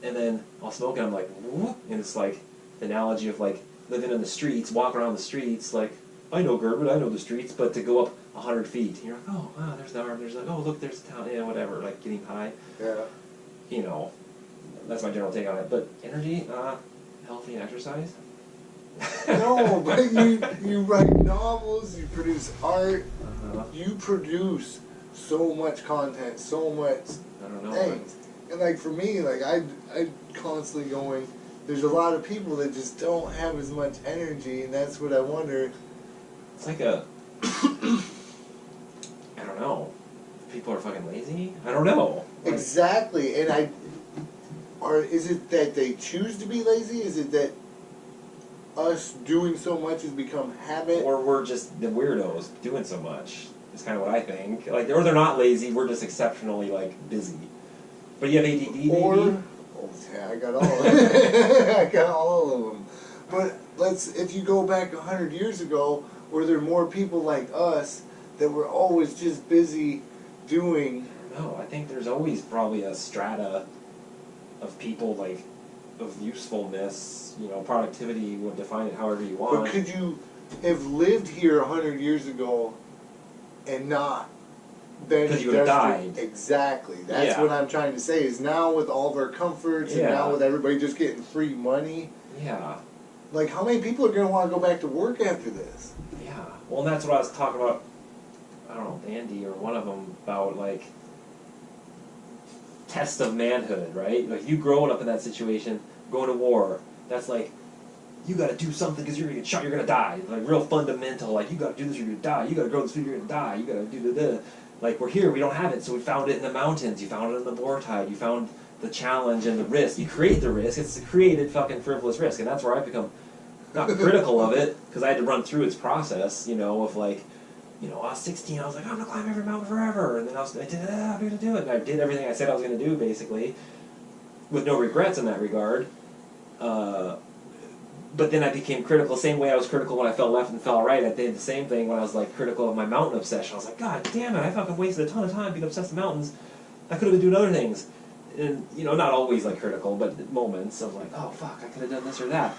and then I'll smoke and I'm like, whoop, and it's like the analogy of living in the streets, walking around the streets, I know Gerben, I know the streets, but to go up 100 feet, and you're like, oh, wow, there's the arm, there's oh, look, there's the town, whatever, getting high. Yeah. That's my general take on it. But energy, healthy and exercise. No, but you write novels, you produce art, you produce so much content, so much things. And for me, I constantly going, there's a lot of people that just don't have as much energy, and that's what I wonder. It's I don't know. People are fucking lazy? I don't know. Exactly. And is it that they choose to be lazy? Is it that us doing so much has become habit? Or we're just the weirdos doing so much. It's kind of what I think. Or they're not lazy, we're just exceptionally, busy. But you have ADD, maybe? Yeah, I got all of them. I got all of them. But if you go back 100 years ago, were there more people like us that were always just busy doing? No, I think there's always probably a strata of people, like, of usefulness, productivity, you would define it however you want. But could you have lived here 100 years ago and not been... Because you would have died. Exactly. That's what I'm trying to say, is now with all of our comforts and now with everybody just getting free money. Yeah. Like, how many people are going to want to go back to work after this? Yeah. Well, and that's what I was talking about, I don't know, Andy or one of them, about, like, test of manhood, right? Like, you growing up in that situation, going to war, that's like, you gotta do something because you're gonna get shot, you're gonna die. Like, real fundamental, like, you gotta do this or you're gonna die, you gotta grow this food, you're gonna die, you gotta do the. Like, we're here, we don't have it, so we found it in the mountains, you found it in the Vortide, you found the challenge and the risk. You create the risk, it's the created fucking frivolous risk, and that's where I've become not critical of it, because I had to run through its process, of like, I was 16, I was like, I'm gonna climb every mountain forever, and then I did it, I'm gonna do it, and I did everything I said I was gonna do, basically, with no regrets in that regard. But then I became critical, same way I was critical when I fell left and fell right. I did the same thing when I was, like, critical of my mountain obsession. I was like, God damn it, I fucking wasted a ton of time being obsessed with mountains. I could have been doing other things. And, not always, like, critical, but moments of, like, oh, fuck, I could have done this or that.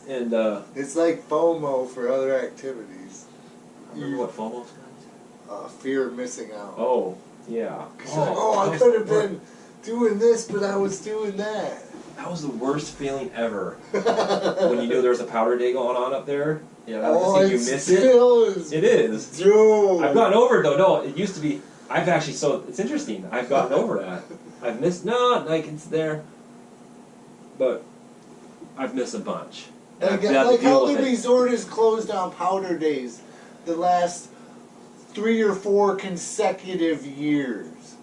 And, it's like FOMO for other activities. Remember what FOMO is? Fear of missing out. Oh, yeah. I could have been doing this, but I was doing that. That was the worst feeling ever. When you knew there was a powder day going on up there. You miss it. It is. Dude. I've gotten over it though. No, it used to be. It's interesting. I've gotten over that. I've missed, it's there. But I've missed a bunch. Like how the resort is closed on powder days the last 3 or 4 consecutive years.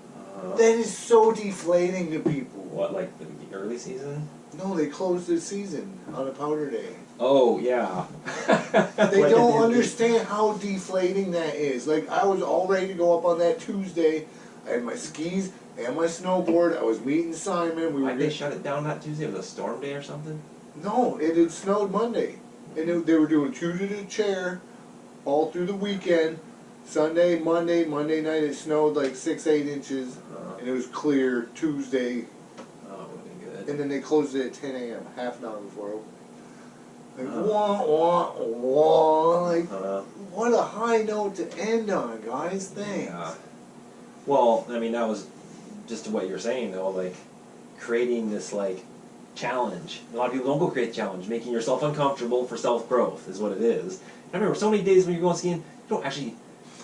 That is so deflating to people. What, like the early season? No, they closed the season on a powder day. Oh, yeah. They don't understand how deflating that is. Like, I was all ready to go up on that Tuesday. I had my skis and my snowboard. I was meeting Simon. Why'd they shut it down that Tuesday? It was a storm day or something? No, it had snowed Monday. And they were doing 2 to the chair all through the weekend. Sunday, Monday night it snowed like 6-8 inches. And it was clear Tuesday. Oh, it would have been good. And then they closed it at 10 a.m., half an hour before opening. Like, wah, wah, wah. Like, what a high note to end on, guys. Thanks. Yeah. Well, I mean, that was just what you're saying, though, like, creating this, like, challenge. A lot of people don't go create a challenge. Making yourself uncomfortable for self-growth is what it is. And I remember so many days when you're going skiing, you don't actually...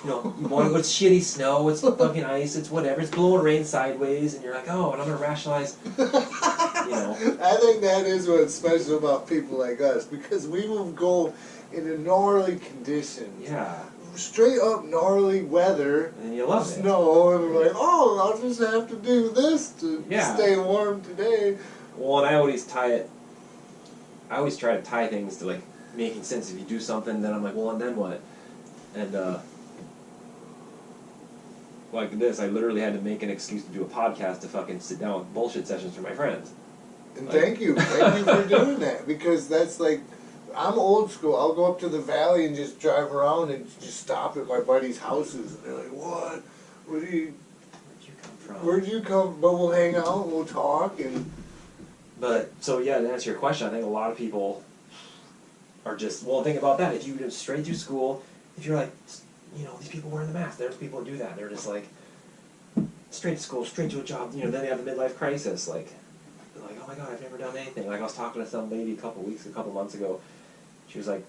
you want to go, it's shitty snow, it's fucking ice, it's whatever, it's blowing rain sideways, and you're like, oh, and I'm going to rationalize, I think that is what's special about people like us, because we will go in a gnarly conditions. Yeah. Straight up gnarly weather. And you love snow, and we're like, oh, I'll just have to do this to stay warm today. Well, and I always try to tie things to, like, making sense. If you do something, then I'm like, well, and then what? And, like this, I literally had to make an excuse to do a podcast to fucking sit down with bullshit sessions for my friends. And thank you for doing that, because that's like, I'm old school. I'll go up to the valley and just drive around and just stop at my buddies' houses, and they're like, what? Where'd you come from? Where'd you come? But we'll hang out and we'll talk and... But, so yeah, to answer your question, I think a lot of people are just, well, think about that. If you go straight through school, if you're like, these people wearing the mask, there's people who do that. They're just like, straight to school, straight to a job, then they have the midlife crisis, like, they're like, oh my God, I've never done anything. Like, I was talking to some lady a couple months ago, she was like,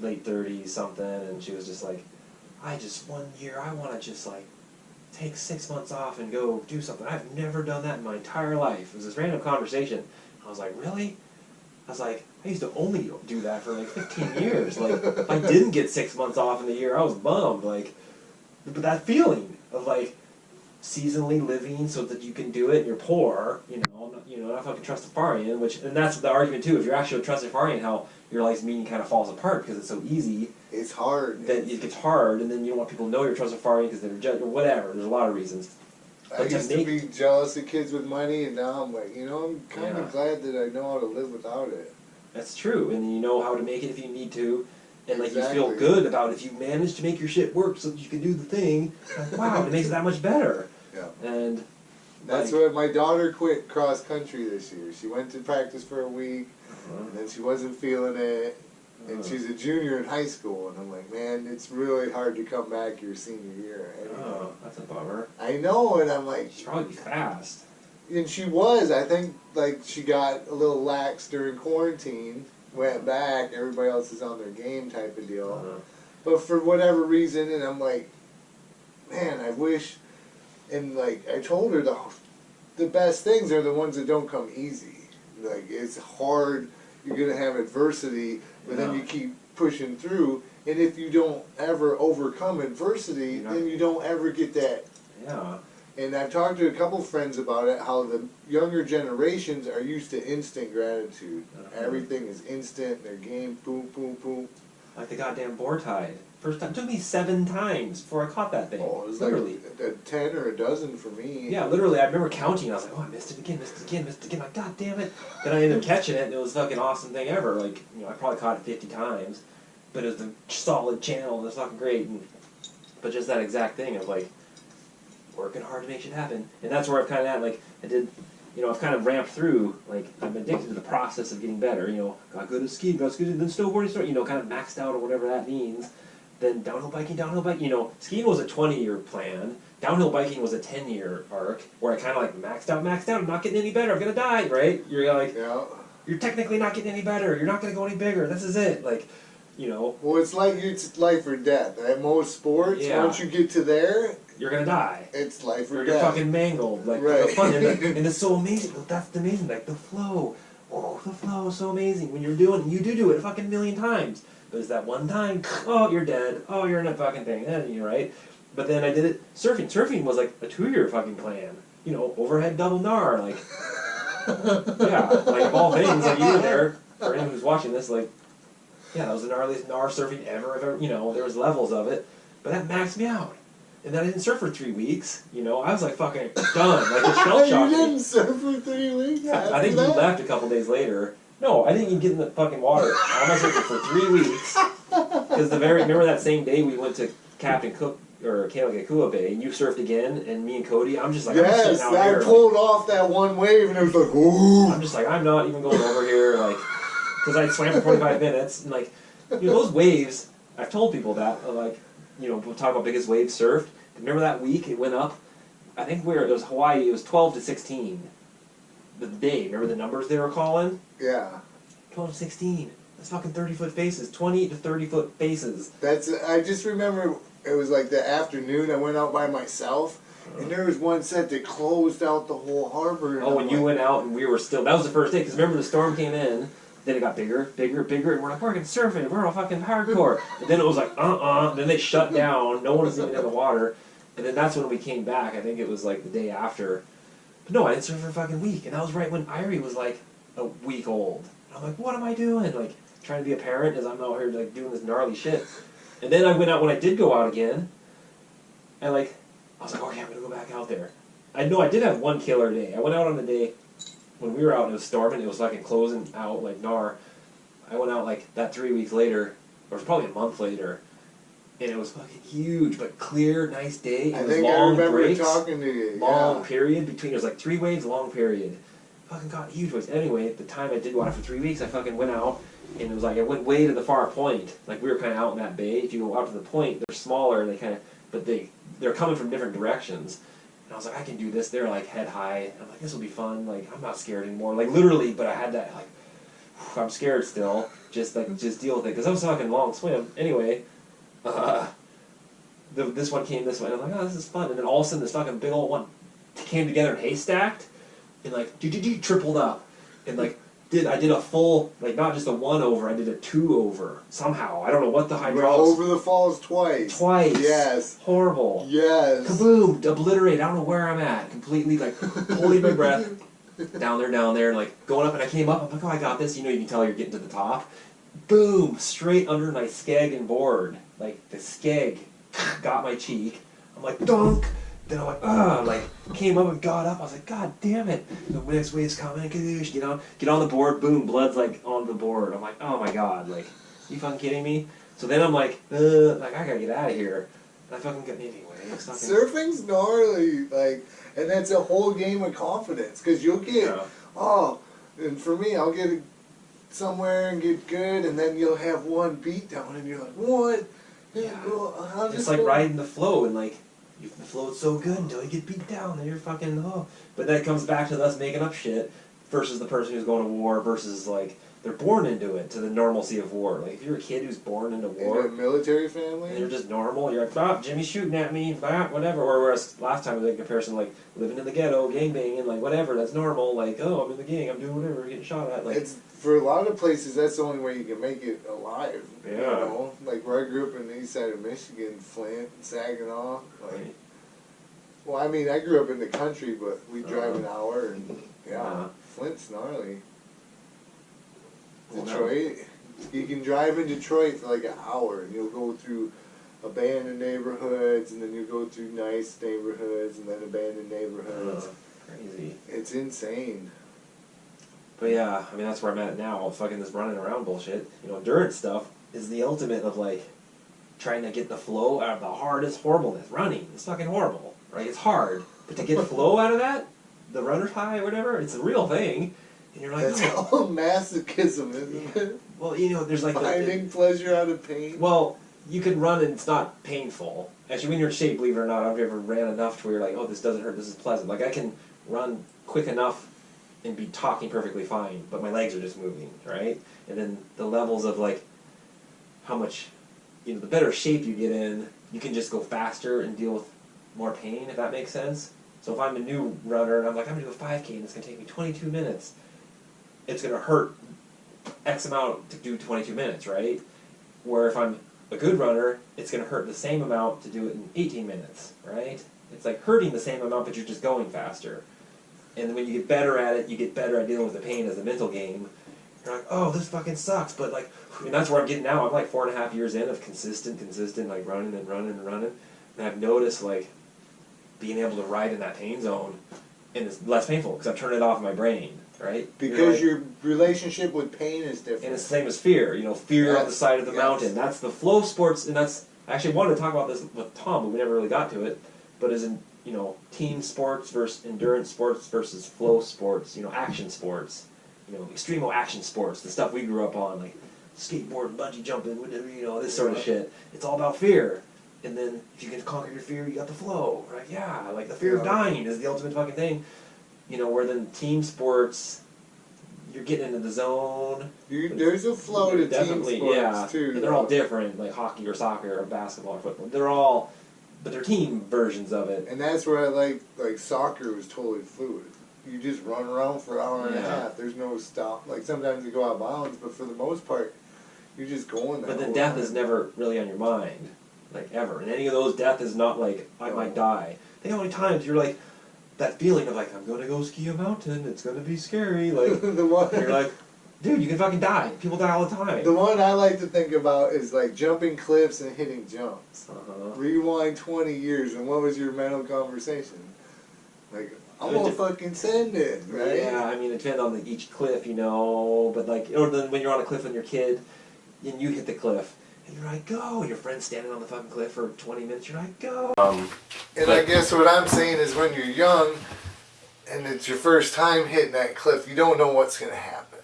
late 30s, something, and she was just like, one year, I want to just like, take 6 months off and go do something. I've never done that in my entire life. It was this random conversation. I was like, really? I was like, I used to only do that for like 15 years. Like, if I didn't get 6 months off in the year, I was bummed. Like, but that feeling of like seasonally living so that you can do it and you're poor, not fucking Trustafarian, and that's the argument too. If you're actually a Trustafarian, how your life's meaning kind of falls apart because it's so easy. It's hard. That it gets hard, and then you don't want people to know you're Trustafarian because they're judged or whatever. There's a lot of reasons. I used to be jealous of kids with money, and now I'm like, I'm kind of glad that I know how to live without it. That's true, and you know how to make it if you need to, and like Exactly. you feel good about if you manage to make your shit work so that you can do the thing. Like, wow, it makes it that much better. Yeah. And that's why my daughter quit cross country this year. She went to practice for a week, and then she wasn't feeling it, and she's a junior in high school. And I'm like, man, it's really hard to come back your senior year. Anyway. Oh, that's a bummer. I know, and I'm like, She'd probably be fast. and she was. I think like she got a little lax during quarantine, went back. Everybody else is on their game type of deal. But for whatever reason, and I'm like, man, I wish. And like I told her, the best things are the ones that don't come easy. Like it's hard. You're gonna have adversity, but then you keep pushing through. And if you don't ever overcome adversity, then you don't ever get that. Yeah. And I've talked to a couple friends about it, how the younger generations are used to instant gratitude. Everything is instant, their game, boom, boom, boom. Like the goddamn boar tide. First time, it took me 7 times before I caught that thing. Oh, it was literally. like a 10 or a dozen for me. Yeah, literally, I remember counting, I was like, oh, I missed it again, like, god damn it. Then I ended up catching it, and it was the fucking awesome thing ever. Like, you know, I probably caught it 50 times, but it was a solid channel, and it was fucking great. But just that exact thing of, like, working hard to make shit happen. And that's where I've kind of at, like, I've kind of ramped through, like, I'm addicted to the process of getting better, you know, got good at skiing, got good at then snowboarding, you know, kind of maxed out or whatever that means. Then downhill biking, you know, skiing was a 20-year plan, downhill biking was a 10-year arc, where I kind of like maxed out, I'm not getting any better, I'm gonna die, right? You're like, you're technically not getting any better, you're not gonna go any bigger, this is it, like, you know. Well, it's life or death. At most sports, once you get to there, you're gonna die. It's life or death. You're fucking mangled, like, the fun, and it's so amazing, that's the amazing, like, the flow, the flow is so amazing, when you do it a fucking million times. There's that one time, oh, you're dead, oh, you're in a fucking thing, you're right. But then I did it surfing. Surfing was like a 2-year fucking plan. You know, overhead double gnar, like, yeah, like of all things, like you were there, for anyone who's watching this, like, yeah, that was the gnarliest gnar surfing ever, you know, there was levels of it, but that maxed me out. And then I didn't surf for 3 weeks, you know, I was like fucking done, like it shell shocked me. You didn't surf for 3 weeks? I think you left a couple days later. No, I didn't even get in the fucking water. I almost surfed for 3 weeks. Because remember that same day we went to Captain Cook, or Kealakekua Bay, and you surfed again, and me and Cody, I'm just like, I'm sitting out here. I pulled off that one wave, and it was like, ooh. I'm just like, I'm not even going over here, like, because I swam for 45 minutes, and like, you know, those waves, I've told people that, like, you know, we'll talk about biggest waves surfed. Remember that week, it went up, I think it was Hawaii, it was 12 to 16. The day, remember the numbers they were calling? Yeah. 12 to 16. That's fucking 30-foot faces. 20 to 30-foot faces. I just remember it was like the afternoon. I went out by myself, and there was one set that closed out the whole harbor. Oh, when you went out and we were still, that was the first day, because remember the storm came in, then it got bigger, bigger, bigger, and we're like, we're gonna surf it, we're all fucking hardcore. And then it was like, then they shut down, no one was even in the water, and then that's when we came back. I think it was like the day after. But no, I didn't surf for a fucking week, and that was right when Irie was like a week old. And I'm like, what am I doing? Like, trying to be a parent as I'm out here like doing this gnarly shit. And then I went out, when I did go out again, and like, I was like, okay, I'm gonna go back out there. I know I did have one killer day. I went out on the day when we were out and it was storming, it was fucking closing out like gnar. I went out like that 3 weeks later, or probably a month later, and it was fucking huge, but clear, nice day. It was long breaks, talking to you. Long period between, it was like 3 waves, long period. Fucking got huge waves. Anyway, the time I did go out for 3 weeks, I fucking went out, and it was like, I went way to the far point. Like, we were kind of out in that bay. If you go out to the point, they're smaller, and they kind of, but they're coming from different directions. And I was like, I can do this. They're like head high. I'm like, this will be fun. Like, I'm not scared anymore. Like, literally, but I had that, like, I'm scared still. Just deal with it. Because I was fucking long swim. Anyway, this one came this way. And I'm like, oh, this is fun. And then all of a sudden, this fucking big old one came together and haystacked. And like, tripled up. And like, I did a full, like, not just a 1 over, I did a 2 over. Somehow. I don't know what the hydraulics. Over the falls twice. Yes. Horrible. Yes. Kaboom! Obliterate. I don't know where I'm at. Completely, like, holding my breath. Down there, and like, going up, and I came up, I'm like, oh, I got this. You know, you can tell you're getting to the top. Boom! Straight under my skeg and board. Like, the skeg got my cheek. I'm like, dunk! then I'm like, ugh, like, came up and got up. I was like, God damn it. The next wave's coming. Get on the board. Boom, blood's like on the board. I'm like, oh my God, like, you fucking kidding me? So then I'm like, I gotta get out of here. And I fucking got anyway. Surfing's gnarly, like, and that's a whole game of confidence, because you'll get, and for me, I'll get somewhere and get good, and then you'll have one beat down, and you're like, what? Yeah. It's like riding the flow, and like, the flow's so good until you get beat down, then you're fucking, But that comes back to us making up shit versus the person who's going to war versus, like, they're born into it, to the normalcy of war. Like, if you're a kid who's born into war... In a military family? And you're just normal, you're like, Jimmy's shooting at me, whatever. Or whereas last time we had a comparison, like, living in the ghetto, gangbanging, like, whatever, that's normal. Like, I'm in the gang, I'm doing whatever, getting shot at. Like, it's, for a lot of places, that's the only way you can make it alive. Yeah. You know? Like, where I grew up in the east side of Michigan, Flint, Saginaw, like... Right. Well, I mean, I grew up in the country, but we drive an hour, and, Flint's gnarly. Detroit, you can drive in Detroit for like an hour, and you'll go through abandoned neighborhoods, and then you go through nice neighborhoods, and then abandoned neighborhoods. Crazy. It's insane. But yeah, I mean, that's where I'm at now. Fucking this running around bullshit. You know, endurance stuff is the ultimate of like trying to get the flow out of the hardest horribleness. Running is fucking horrible, right? It's hard, but to get flow out of that, the runner's high or whatever, it's a real thing. And you're like, that's all masochism, isn't it? Well, you know, there's like finding pleasure out of pain. Well, you can run and it's not painful. Actually, when you're in shape, believe it or not, I've ever ran enough to where you're like, oh, this doesn't hurt, this is pleasant. Like, I can run quick enough and be talking perfectly fine, but my legs are just moving, right? And then the levels of, like, how much, you know, the better shape you get in, you can just go faster and deal with more pain, if that makes sense. So if I'm a new runner and I'm like, I'm going to do a 5K and it's going to take me 22 minutes, it's going to hurt X amount to do 22 minutes, right? Where if I'm a good runner, it's going to hurt the same amount to do it in 18 minutes, right? It's like hurting the same amount, but you're just going faster. And when you get better at it, you get better at dealing with the pain as a mental game. You're like, oh, this fucking sucks, but like, and that's where I'm getting now. I'm like 4.5 years in of consistent, like running and running and running. And I've noticed like being able to ride in that pain zone, and it's less painful because I've turned it off in my brain, right? Because your relationship with pain is different. And it's the same as fear, you know, fear on the side of the mountain. That's the flow sports, and that's, I actually wanted to talk about this with Tom, but we never really got to it, but as in, you know, team sports versus endurance sports versus flow sports, you know, action sports, you know, extremo action sports, the stuff we grew up on, like skateboard, bungee jumping, whatever, you know, this sort of shit. It's all about fear. And then if you can conquer your fear, you got the flow. Like, yeah, like the fear of dying is the ultimate fucking thing. You know, where then team sports, you're getting into the zone. There's a flow to team sports, too. And they're all different, like hockey or soccer or basketball or football. They're all, but they're team versions of it. And that's where I like soccer was totally fluid. You just run around for an hour and a half. There's no stop. Like, sometimes you go out of bounds, but for the most part, you're just going there. But then death is never really on your mind, like, ever. And any of those, death is not like, I might die. Think how many times you're like, that feeling of like, I'm going to go ski a mountain, it's going to be scary. Like, you're like, dude, you can fucking die. People die all the time. The one I like to think about is like jumping cliffs and hitting jumps. Rewind 20 years, and what was your mental conversation? Like, I'm going to fucking send it, right? Yeah, I mean, it depends on each cliff, you know, but like, or then when you're on a cliff and you're a kid, and you hit the cliff, and you're like, go, and your friend's standing on the fucking cliff for 20 minutes, you're like, go. And I guess what I'm saying is when you're young, and it's your first time hitting that cliff, you don't know what's going to happen.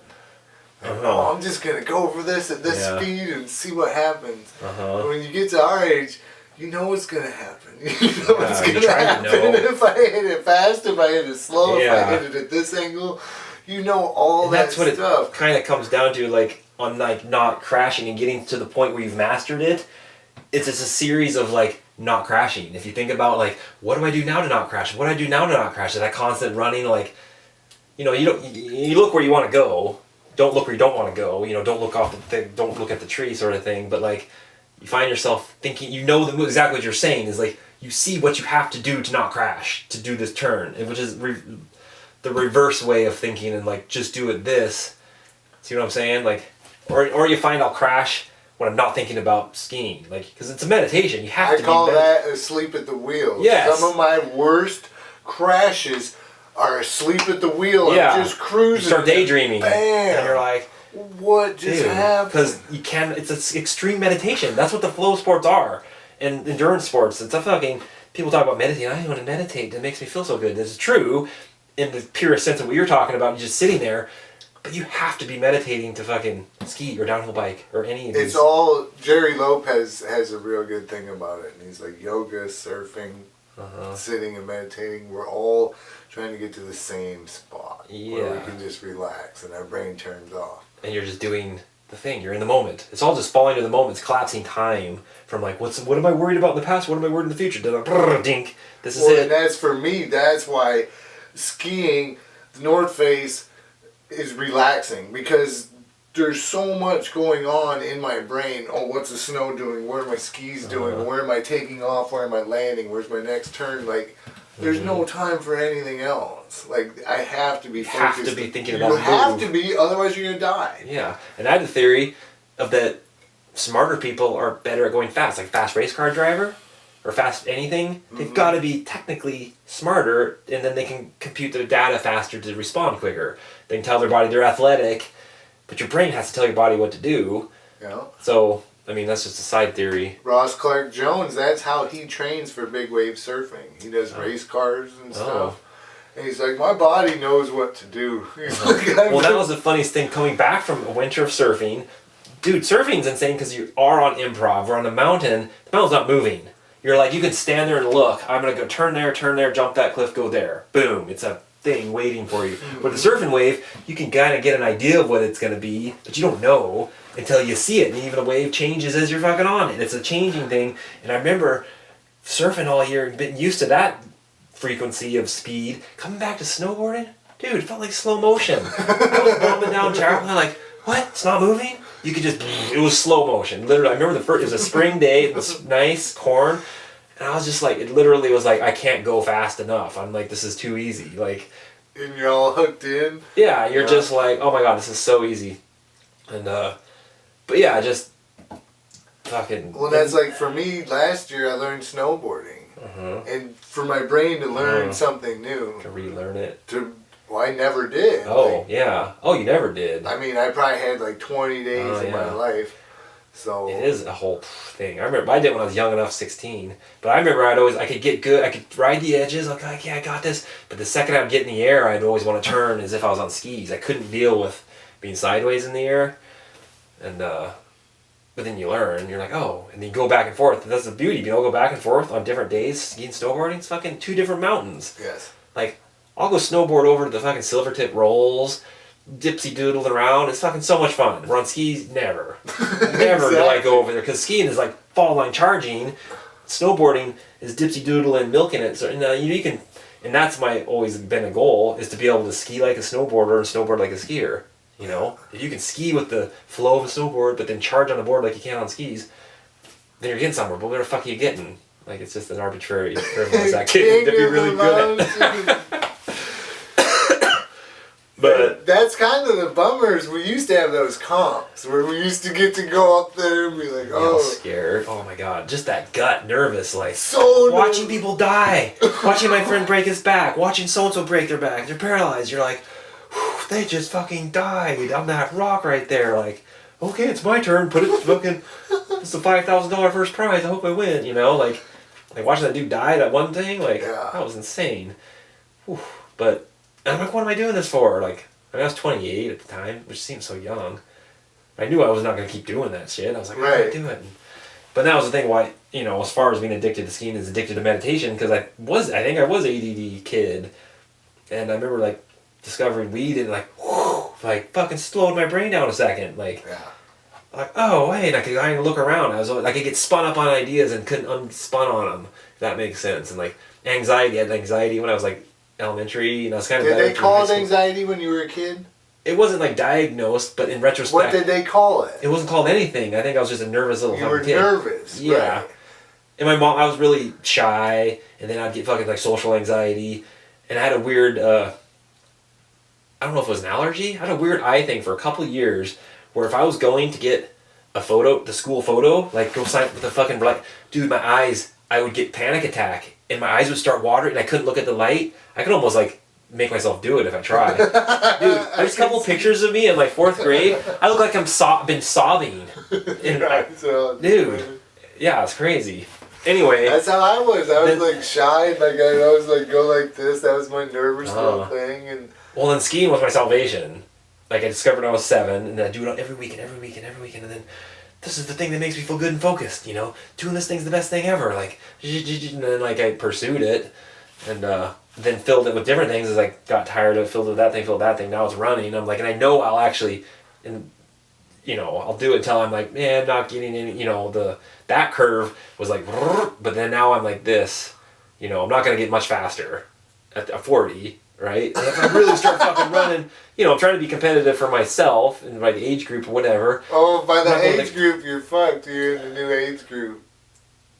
Like, oh, I'm just going to go over this at this speed and see what happens. When you get to our age, you know what's going to happen. You know what's going to happen. If I hit it fast, if I hit it slow, if I hit it at this angle, you know all and that stuff. That's what it kind of comes down to, like, on like not crashing and getting to the point where you've mastered it. It's just a series of like not crashing. If you think about like, what do I do now to not crash? What do I do now to not crash? That constant running, like, you know, you look where you want to go. Don't look where you don't want to go. You know, don't look off the thing, don't look at the tree, sort of thing. But like, you find yourself thinking, you know, exactly what you're saying is like, you see what you have to do to not crash, to do this turn, which is the reverse way of thinking, and like, just do it this. See what I'm saying? Like, or you find I'll crash when I'm not thinking about skiing. Like, because it's a meditation. You have to. I call that asleep at the wheel. Yes. Some of my worst crashes are asleep at the wheel. Yeah. I'm just cruising. You start daydreaming. Bam. And you're like, what just happened? Because you can. It's an extreme meditation. That's what the flow sports are, and endurance sports. It's a fucking. People talk about meditating. I want to meditate. It makes me feel so good. This is true, in the purest sense of what you're talking about. You're just sitting there, but you have to be meditating to fucking ski or downhill bike or any of these. It's all. Jerry Lopez has a real good thing about it, and he's like yoga, surfing, sitting and meditating. We're all trying to get to the same spot where we can just relax and our brain turns off. And you're just doing the thing. You're in the moment. It's all just falling to the moment. It's collapsing time from like, what am I worried about in the past? What am I worried in the future? Dink. This is it. And that's for me. That's why skiing, the North Face, is relaxing because there's so much going on in my brain. Oh, what's the snow doing? What are my skis doing? Where am I taking off? Where am I landing? Where's my next turn? Like, there's no time for anything else. Like, I have to be focused. You have to be thinking about it. You have to be, otherwise you're going to die. Yeah. And I had the theory of that smarter people are better at going fast. Like fast race car driver or fast anything. They've got to be technically smarter, and then they can compute their data faster to respond quicker. They can tell their body they're athletic, but your brain has to tell your body what to do. Yeah. So, I mean, that's just a side theory. Ross Clark Jones, that's how he trains for big wave surfing. He does race cars and stuff. And he's like, my body knows what to do. Well, that was the funniest thing coming back from a winter of surfing. Dude, surfing's insane because you are on improv. We're on the mountain. The mountain's not moving. You're like, you can stand there and look. I'm going to go turn there, jump that cliff, go there. Boom. It's a thing waiting for you. With the surfing wave, you can kind of get an idea of what it's going to be, but you don't know until you see it. And even the wave changes as you're fucking on it. It's a changing thing. And I remember surfing all year and getting used to that frequency of speed. Coming back to snowboarding, dude, it felt like slow motion. I was bombing down terrible. I'm like, what? It's not moving? You could just, it was slow motion. Literally, I remember it was a spring day, it was nice, corn, and I was just like, it literally was like, I can't go fast enough. I'm like, this is too easy. Like, and you're all hooked in? Yeah, you're just like, oh my god, this is so easy. And, but yeah, just fucking. Well, that's like, for me, last year I learned snowboarding. And for my brain to learn something new. To relearn it. Well, I never did. Oh, like, yeah. Oh, you never did. I mean, I probably had like 20 days in my life. So it is a whole thing. I remember I did it when I was young enough, 16. But I remember I could get good. I could ride the edges. Like, yeah, I got this. But the second I would get in the air, I'd always want to turn as if I was on skis. I couldn't deal with being sideways in the air. And, but then you learn. You're like, oh. And then you go back and forth. That's the beauty. You know, go back and forth on different days. Skiing, snowboarding. It's fucking 2 different mountains. Yes. Like, I'll go snowboard over to the fucking Silvertip Rolls, dipsy doodling around. It's fucking so much fun. We're on skis, never. Never do I go over there. Because skiing is like fall line charging. Snowboarding is dipsy doodling, milking it. So you can, and that's always been a goal, is to be able to ski like a snowboarder and snowboard like a skier. You know? If you can ski with the flow of a snowboard, but then charge on a board like you can on skis, then you're getting somewhere. But where the fuck are you getting? Like, it's just an arbitrary frivolous activity to be really good at. But that's kind of the bummers. We used to have those comps where we used to get to go up there and be like, oh, scared. Oh my god, just that gut, nervous, like so watching people die, watching my friend break his back, watching so and so break their back. They're paralyzed. You're like, they just fucking died on that rock right there. Like, okay, it's my turn. Put it fucking. It's a $5,000 first prize. I hope I win. You know, like watching that dude die. That one thing, like that was insane. Whew. But. And I'm like, what am I doing this for? Like, I mean, I was 28 at the time, which seemed so young. I knew I was not going to keep doing that shit. I was like, I can't do it. But that was the thing why, you know, as far as being addicted to skiing is addicted to meditation, because I think I was ADD kid. And I remember, like, discovering weed and, like, whew, like, fucking slowed my brain down a second. Like, oh, wait, I could look around. I could get spun up on ideas and couldn't unspun on them, if that makes sense. And, like, anxiety. I had anxiety when I was, like, elementary, and I was kind of. Did they call it anxiety when you were a kid? It wasn't like diagnosed, but in retrospect, what did they call it? It wasn't called anything. I think I was just a nervous little. You were kid. Nervous, yeah. Right. And my mom, I was really shy, and then I'd get fucking like social anxiety, and I had a weird. I don't know if it was an allergy. I had a weird eye thing for a couple of years, where if I was going to get a photo, the school photo, like go sign with the fucking black dude. My eyes, I would get panic attack, and my eyes would start watering, and I couldn't look at the light. I could almost like make myself do it if I tried. Dude, there's a couple pictures of me in like 4th grade. I look like I'm been sobbing. Dude, yeah, it's crazy. Anyway, that's how I was. I was like shy, and like I always like go like this. That was my nervous little thing, and well, then skiing was my salvation. Like I discovered when I was 7, and then I do it every week, and then this is the thing that makes me feel good and focused. You know, doing this thing's the best thing ever. Like, and then like I pursued it, and then filled it with different things as I got tired of it, filled it with that thing. Now it's running. I'm like, and I know I'll actually, and you know, I'll do it until I'm like, man, I'm not getting any. You know, that curve was like, but then now I'm like this. You know, I'm not gonna get much faster at 40. Right? And if I really start fucking running, you know, I'm trying to be competitive for myself and my age group or whatever. Oh, by the age group, you're fucked. You're in a new age group.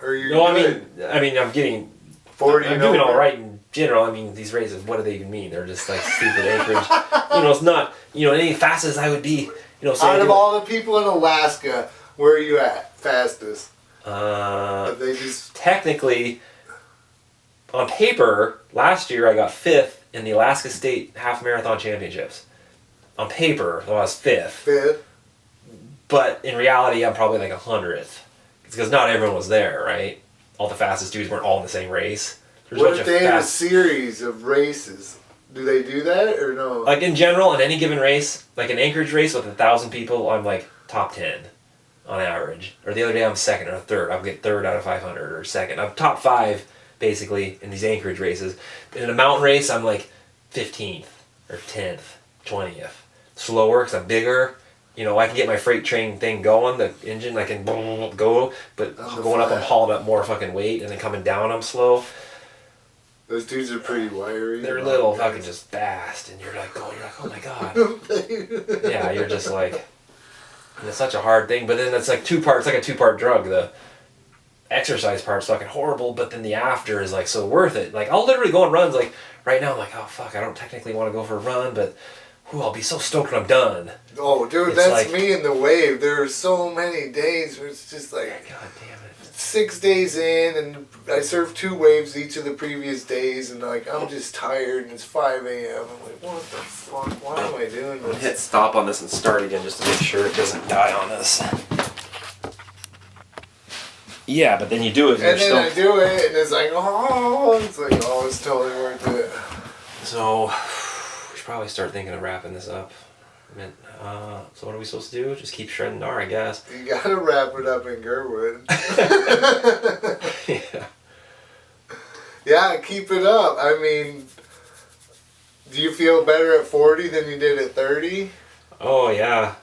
Or you're no, I mean, I'm getting 40. I'm doing all right in general. I mean, these races, what do they even mean? They're just like stupid anchorage. You know, it's not, you know, any fast as I would be. You know, say out of all the people in Alaska, where are you at fastest? They just technically, on paper, last year I got 5th. In the Alaska State Half Marathon Championships. On paper, I was 5th. 5th? But in reality, I'm probably like 100th. It's because not everyone was there, right? All the fastest dudes weren't all in the same race. What if they have a series of races? Do they do that or no? Like in general, in any given race, like an Anchorage race with 1,000 people, I'm like top 10 on average. Or the other day I'm 2nd or 3rd. I'll get 3rd out of 500 or 2nd. I'm top 5 basically in these Anchorage races. In a mountain race, I'm like 15th or 10th, 20th. Slower because I'm bigger. You know, I can get my freight train thing going, the engine, I can go, but going up, I'm hauling up more fucking weight, and then coming down, I'm slow. Those dudes are pretty wiry. They're little fucking just fast, and you're like, oh my god. Yeah, you're just like, and it's such a hard thing, but then it's like it's like a 2-part drug. The exercise part's fucking horrible, but then the after is like so worth it. Like I'll literally go on runs. Like right now, I'm like, oh fuck, I don't technically want to go for a run, but I'll be so stoked when I'm done. Oh, dude, it's that's like, me in the wave. There are so many days where it's just like, god damn it, 6 days in, and I surfed 2 waves each of the previous days, and like I'm just tired, and it's 5 a.m. I'm like, what the fuck? Why am I doing this? Hit stop on this and start again just to make sure it doesn't die on us. Yeah, but then you do it and then I do it, and it's like, oh, it's totally worth it. So, we should probably start thinking of wrapping this up. I mean, so what are we supposed to do? Just keep shredding gnar, I guess. You gotta wrap it up in Gerwood. Yeah. Yeah, keep it up. I mean, do you feel better at 40 than you did at 30? Oh, yeah.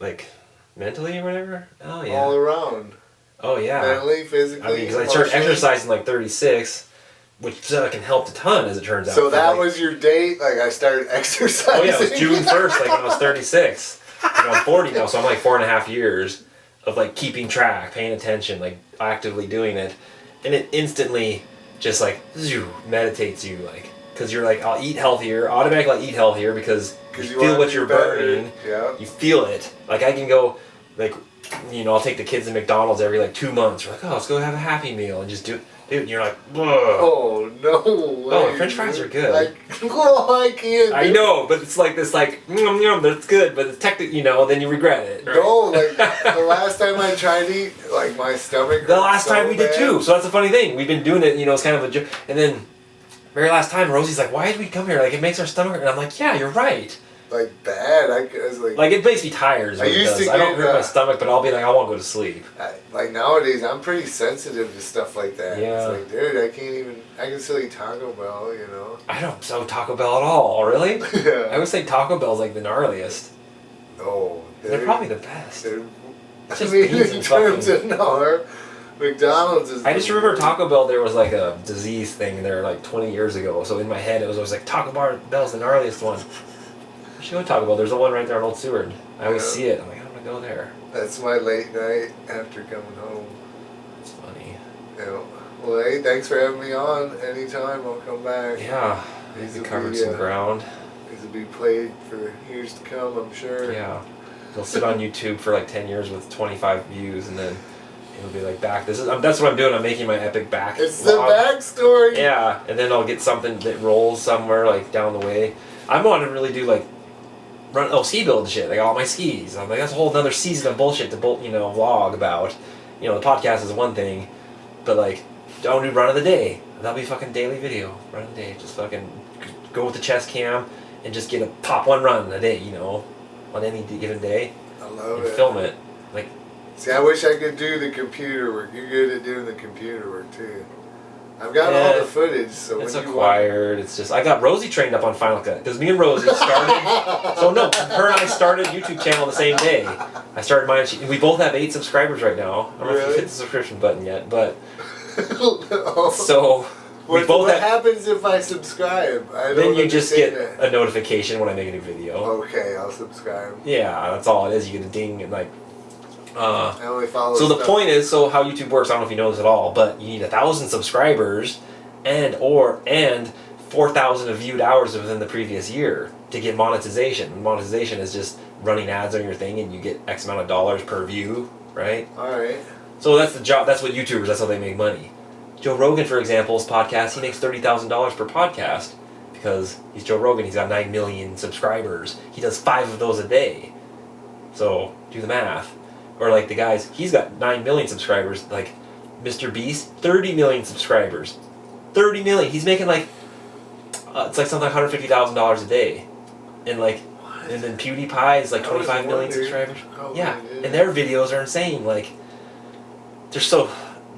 Like, mentally or whatever? Oh, yeah. All around. Oh, yeah. Mentally, physically. I mean, because I started exercising like 36, which can help a ton, as it turns out. So that was your date? Like, I started exercising? Oh, yeah, it was June 1st, like when I was 36. And I'm 40 now, so I'm like 4.5 years of like keeping track, paying attention, like actively doing it. And it instantly just like, meditates you, like, because you're like, I'll eat healthier, automatically I'll eat healthier because you feel what you're burning. Yeah. You feel it. Like, I can go, like, you know, I'll take the kids to McDonald's every like 2 months. We're like, oh, let's go have a Happy Meal and just do it. Dude, and you're like, whoa. Oh, no way. Oh, French fries are good. I can't. I know, but it's like this, like, that's good, but it's technically, you know, then you regret it. Right? No, like, the last time I tried to eat, like, my stomach the last time we did too, so that's the funny thing. We've been doing it, you know, it's kind of a joke. And then, very last time, Rosie's like, why did we come here? Like, it makes our stomach hurt. And I'm like, yeah, you're right. Like, bad. I was like... it makes me tired is what it does. I don't hurt my stomach, but I'll be like, I want to go to sleep. Like, nowadays, I'm pretty sensitive to stuff like that. Yeah. It's like, dude, I can't even... I can still eat Taco Bell, you know? I don't so Taco Bell at all, really? Yeah. I would say Taco Bell's like the gnarliest. Oh. They're probably the best. I Just mean, beans in and terms of McDonald's is... I just remember Taco Bell, there was like a disease thing there like 20 years ago. So in my head, it was always like, Taco Bell's the gnarliest one. You should go to Taco Bell. There's the one right there on Old Seward. I always see it. I'm like, I'm going to go there. That's my late night after coming home. It's funny. Yeah. Well, hey, thanks for having me on. Anytime, I'll come back. Yeah. We covered some ground. These will be played for years to come, I'm sure. Yeah. It'll sit on YouTube for like 10 years with 25 views, and then it'll be like back. That's what I'm doing. I'm making my epic back. It's vlog. the backstory. Yeah, and then I'll get something that rolls somewhere like down the way. I want to really do like ski build and shit. Like all my skis. I'm like, that's a whole another season of bullshit to vlog about. You know, the podcast is one thing, but like, don't do run of the day. That'll be fucking daily video. Run of the day. Just fucking go with the chest cam and just get a pop one run a day. You know, on any given day. I love and it. Film it. Like. See, I wish I could do the computer work. You're good at doing the computer work too. I've got all the footage, so it's when you acquired. It's just I got Rosie trained up on Final Cut because me and Rosie started. So no, her and I started a YouTube channel the same day. I started mine. We both have 8 subscribers right now. I don't know if you hit the subscription button yet, but so we both. What happens if I subscribe? Then you just get a notification when I make a new video. Okay, I'll subscribe. Yeah, that's all it is. You get a ding and like. I only follow so the point is, so how YouTube works, I don't know if you know this at all, but you need 1,000 subscribers and 4,000 viewed hours within the previous year to get monetization. And monetization is just running ads on your thing and you get X amount of dollars per view, right? Alright. So that's the job, that's what YouTubers, that's how they make money. Joe Rogan, for example's podcast, he makes $30,000 per podcast because he's Joe Rogan, he's got 9 million subscribers. He does 5 of those a day. So do the math. Or like the guys, he's got 9 million subscribers. Like Mr. Beast, 30 million subscribers. 30 million. He's making like it's like something like $150,000 a day, and like, and then PewDiePie is like 25 million subscribers. Yeah, and their videos are insane. Like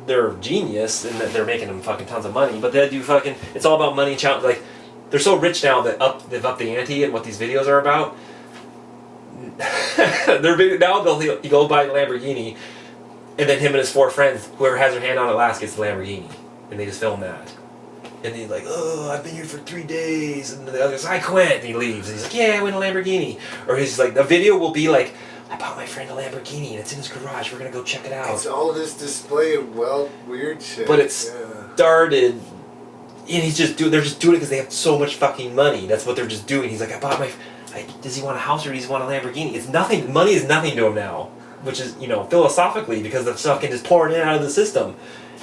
they're genius in that they're making them fucking tons of money. But they do fucking. It's all about money. Like they're so rich now that they've upped the ante and what these videos are about. Now they'll go buy a Lamborghini, and then him and his 4 friends, whoever has their hand on it last gets the Lamborghini, and they just film that. And he's like, oh, I've been here for 3 days, and the other goes, I quit, and he leaves. And he's like, yeah, I win a Lamborghini. Or he's like, the video will be like, I bought my friend a Lamborghini, and it's in his garage. We're gonna go check it out. It's all this display of weird shit. But it started, and they're just doing it because they have so much fucking money. That's what they're just doing. He's like, I bought my. Does he want a house or does he want a Lamborghini? It's nothing. Money is nothing to him now, which is, you know, philosophically, because the stuff can just pour in and out of the system.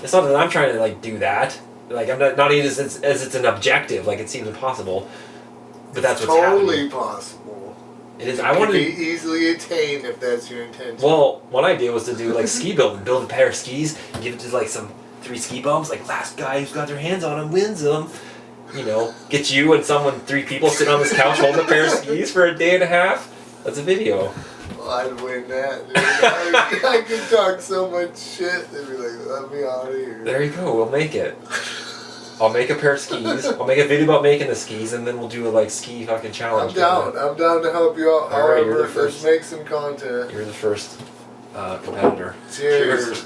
It's not that I'm trying to like do that. Like I'm not even as it's an objective. Like it seems impossible, but that's what's totally happening. Possible. It is. It I want to be easily attained if that's your intention. Well, one idea was to do like ski building, build a pair of skis, and give it to like some 3 ski bums. Like last guy who's got their hands on them wins them. You know, get you and 3 people sitting on this couch holding a pair of skis for a day and a half. That's a video. Well, I'd win that, dude. I could talk so much shit. They'd be like, let me out of here. There you go. We'll make it. I'll make a pair of skis. I'll make a video about making the skis, and then we'll do a like ski fucking challenge. I'm down. I'm down to help you out. All right, however, let's make some content. You're the first competitor. Cheers.